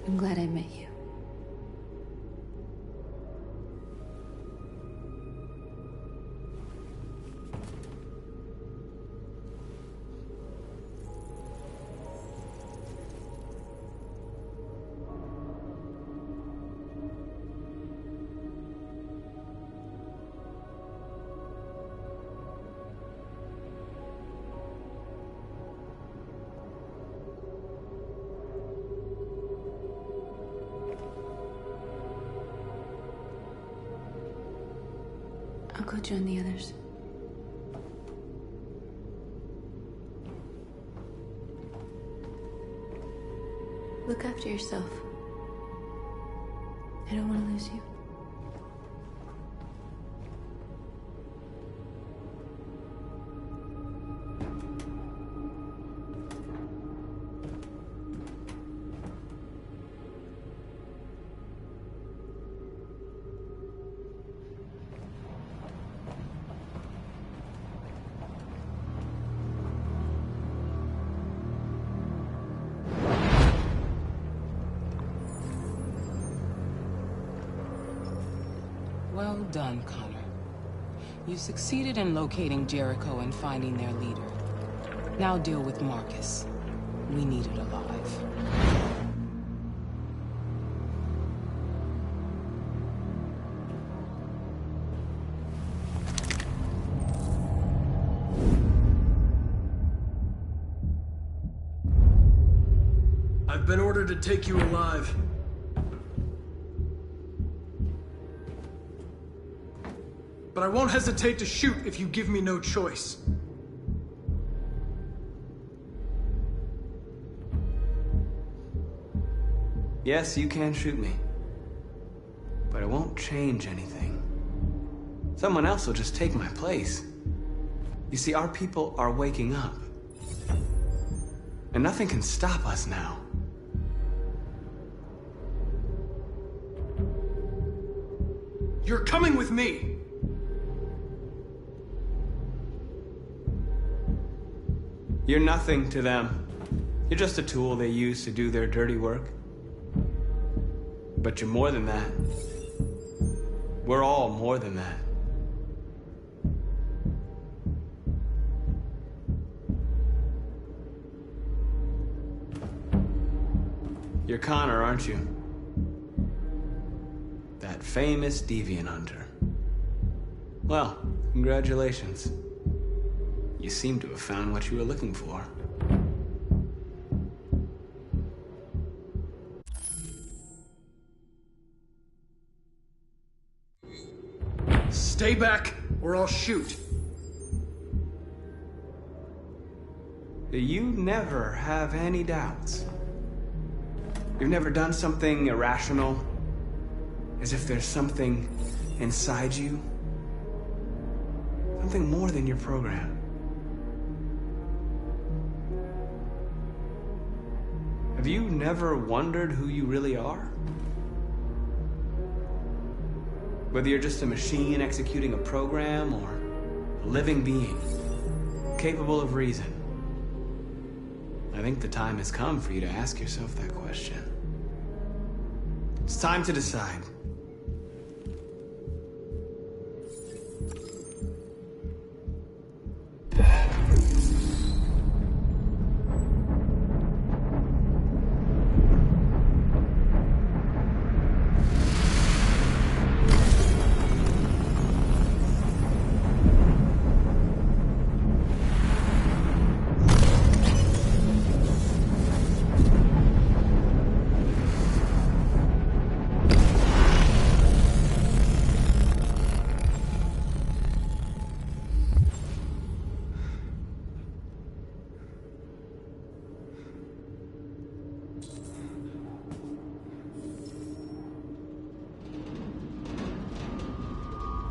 I'm glad I met you. I'll go join the others. Look after yourself. I don't want to lose you. Well done, Connor. You succeeded in locating Jericho and finding their leader. Now deal with Marcus. We need it alive. I've been ordered to take you alive. But I won't hesitate to shoot if you give me no choice. Yes, you can shoot me. But it won't change anything. Someone else will just take my place. You see, our people are waking up. And nothing can stop us now. You're coming with me! You're nothing to them. You're just a tool they use to do their dirty work. But you're more than that. We're all more than that. You're Connor, aren't you? That famous deviant hunter. Well, congratulations. You seem to have found what you were looking for. Stay back, or I'll shoot. You never have any doubts. You've never done something irrational, as if there's something inside you, something more than your program. Have you never wondered who you really are? Whether you're just a machine executing a program or a living being, capable of reason. I think the time has come for you to ask yourself that question. It's time to decide.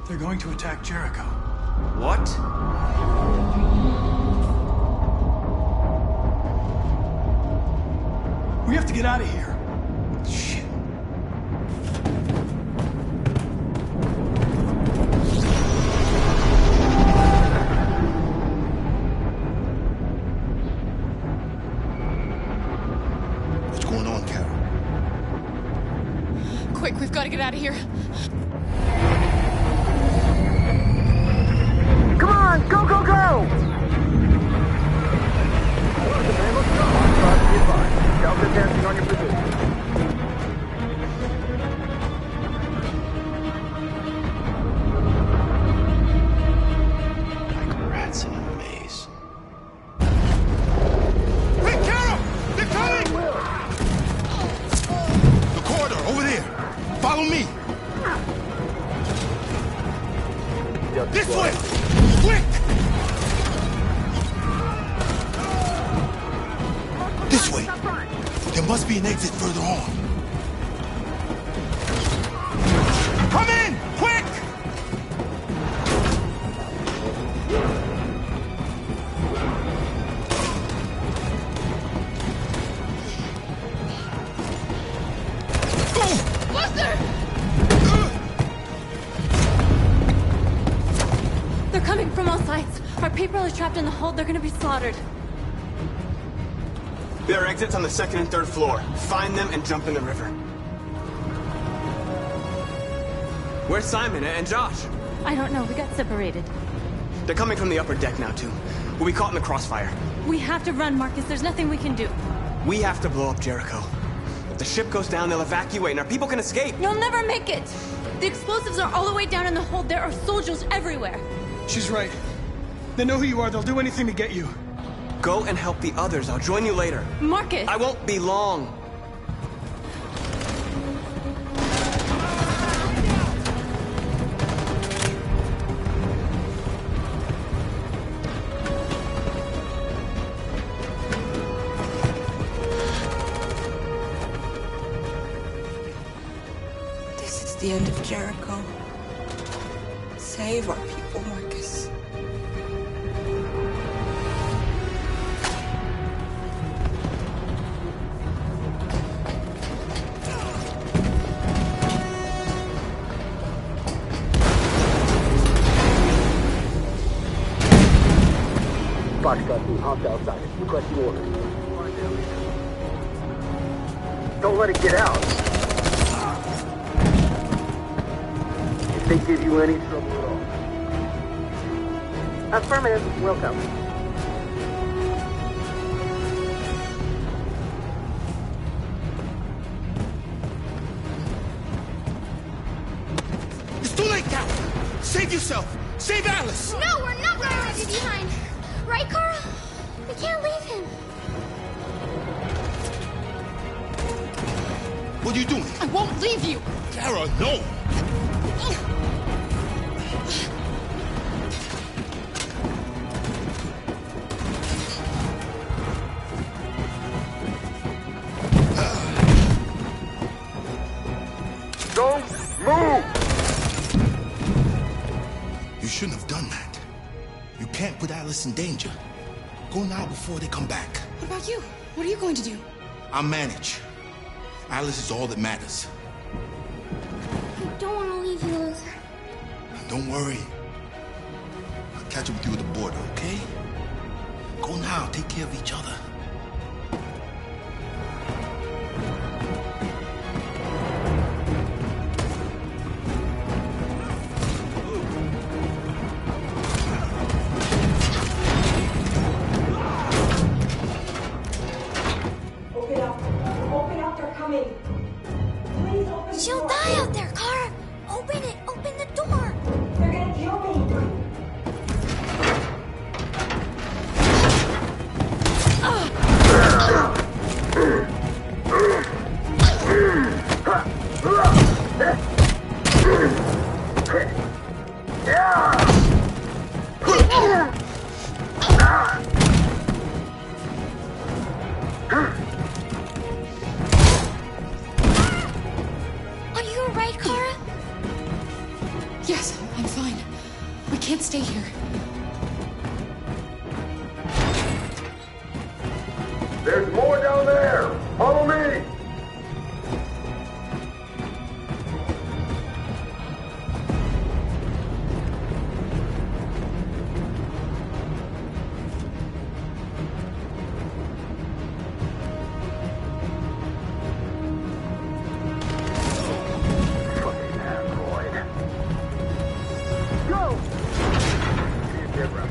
They're going to attack Jericho. What? We have to get out of here. Shit. What's going on, Carol? Quick, we've got to get out of here. Come on, go, go, go! Delta dancing on your position. Like rats in a maze. Hey, Carol! They're coming! The corridor, over there. Follow me. This way! Quick! This way. There There must be an exit further on. Come in! Quick! Buster! They're coming from all sides. Our people are trapped in the hold. They're gonna be slaughtered. There are exits on the second and third floor. Find them and jump in the river. Where's Simon and Josh? I don't know. We got separated. They're coming from the upper deck now, too. We'll be caught in the crossfire. We have to run, Marcus. There's nothing we can do. We have to blow up Jericho. If the ship goes down, they'll evacuate and our people can escape. You'll never make it! The explosives are all the way down in the hold. There are soldiers everywhere. She's right. They know who you are. They'll do anything to get you. Go and help the others. I'll join you later. Marcus! I won't be long. This is the end of Jericho. Save our people, Marcus. Boxcar team, hopped outside. Requesting orders. Don't let it get out. If they give you any trouble at all. Affirmative. Welcome. It's too late, Cal! Save yourself! Save Alice! No, we're not going to leave you behind. Right, Carl? We can't leave him. What are you doing? I won't leave you. Kara, no! Don't move! You shouldn't have done that. You can't put Alice in danger. Go now before they come back. What about you? What are you going to do? I'll manage. Alice is all that matters. I don't want to leave you, Luther. Don't worry. I'll catch up with you at the border, okay? Go now. Take care of each other. She'll die out there, Kara. Open it. Open the door. They're gonna kill me. Are you alright, Kara? Yes, I'm fine. We can't stay here. There's more down there! Follow me! Fucking android. Go! See you, Deborah.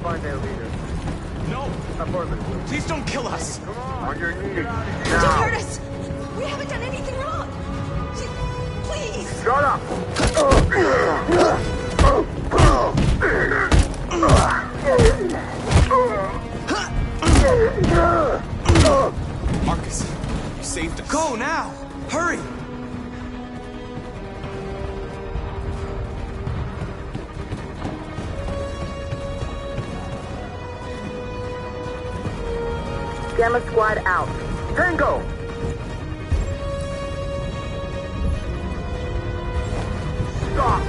Find their leader. No! Affirmative. Please don't kill us! Come on! On your knees. Don't Now! hurt us! We haven't done anything wrong! Please! Shut up! Marcus, you saved us. Go now! Hurry! Gamma Squad out. Tango! Stop!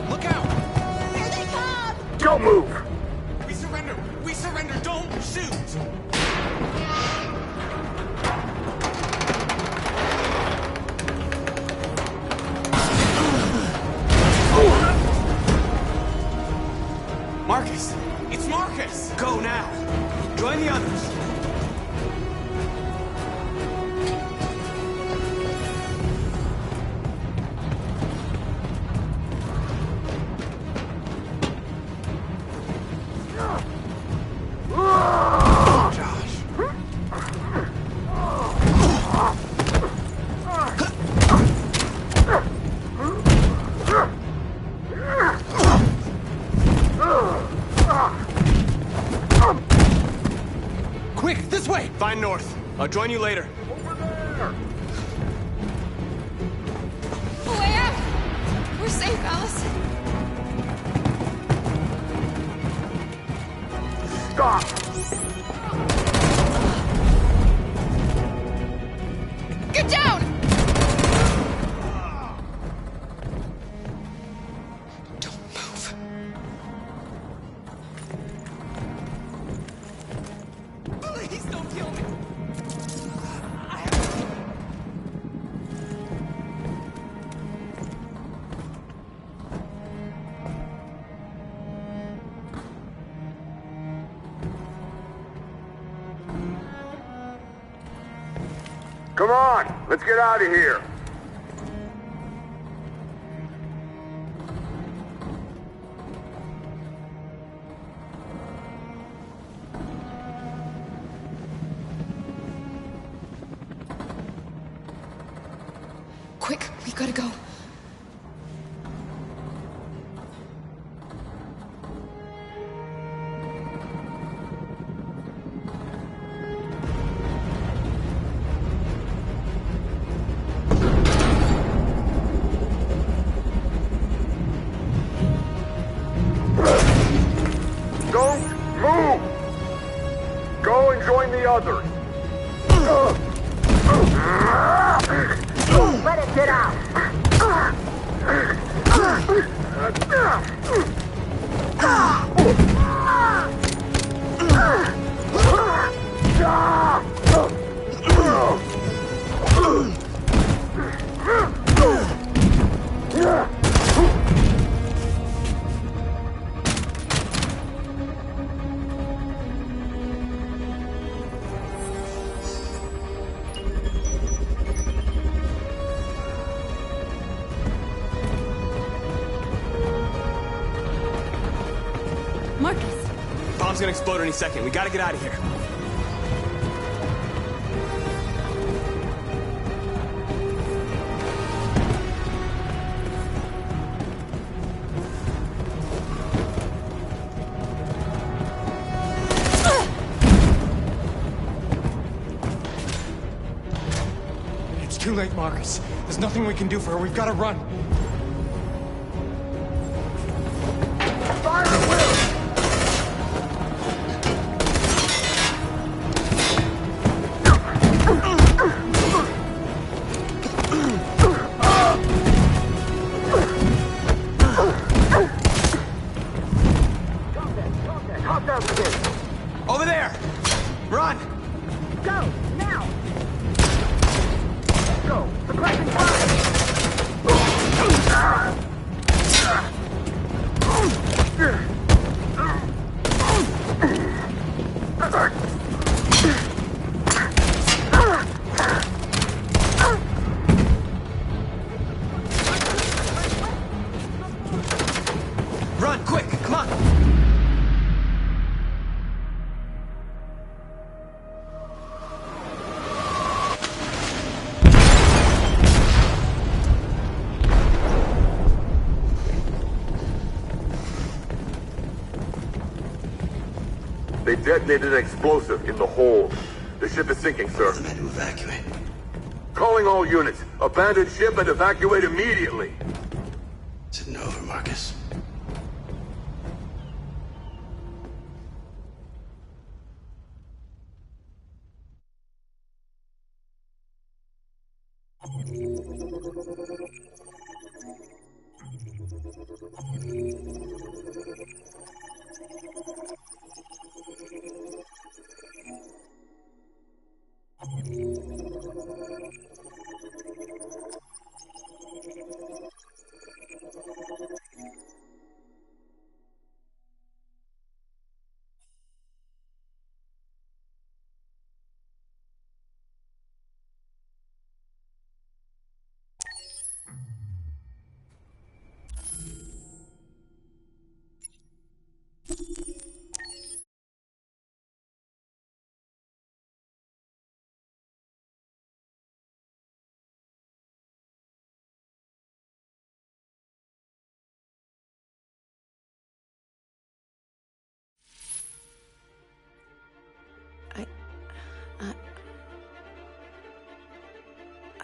Look out! Here they come! Don't move! We surrender! We surrender! Don't shoot! Marcus! It's Marcus! Go now. Join the others. Quick, this way! Find North. I'll join you later. Way out! We're safe, Alice. Stop! Get down! Don't move. Please don't kill me. Come on, let's get out of here. Quick, we gotta go. Don't move! Go and join the others. Let it get out! Marcus! Bomb's gonna explode any second. We gotta get out of here. It's too late, Marcus. There's nothing we can do for her. We've got to run. Over there! Run! Go, now! Let's go! The crescent fire! Run, quick! Come on! They detonated an explosive in the hold. The ship is sinking, sir. To evacuate. Calling all units. Abandon ship and evacuate immediately. Sitting over, Marcus.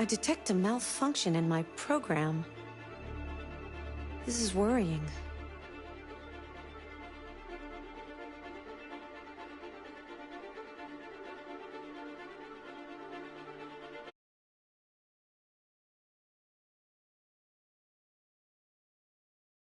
I detect a malfunction in my program. This is worrying.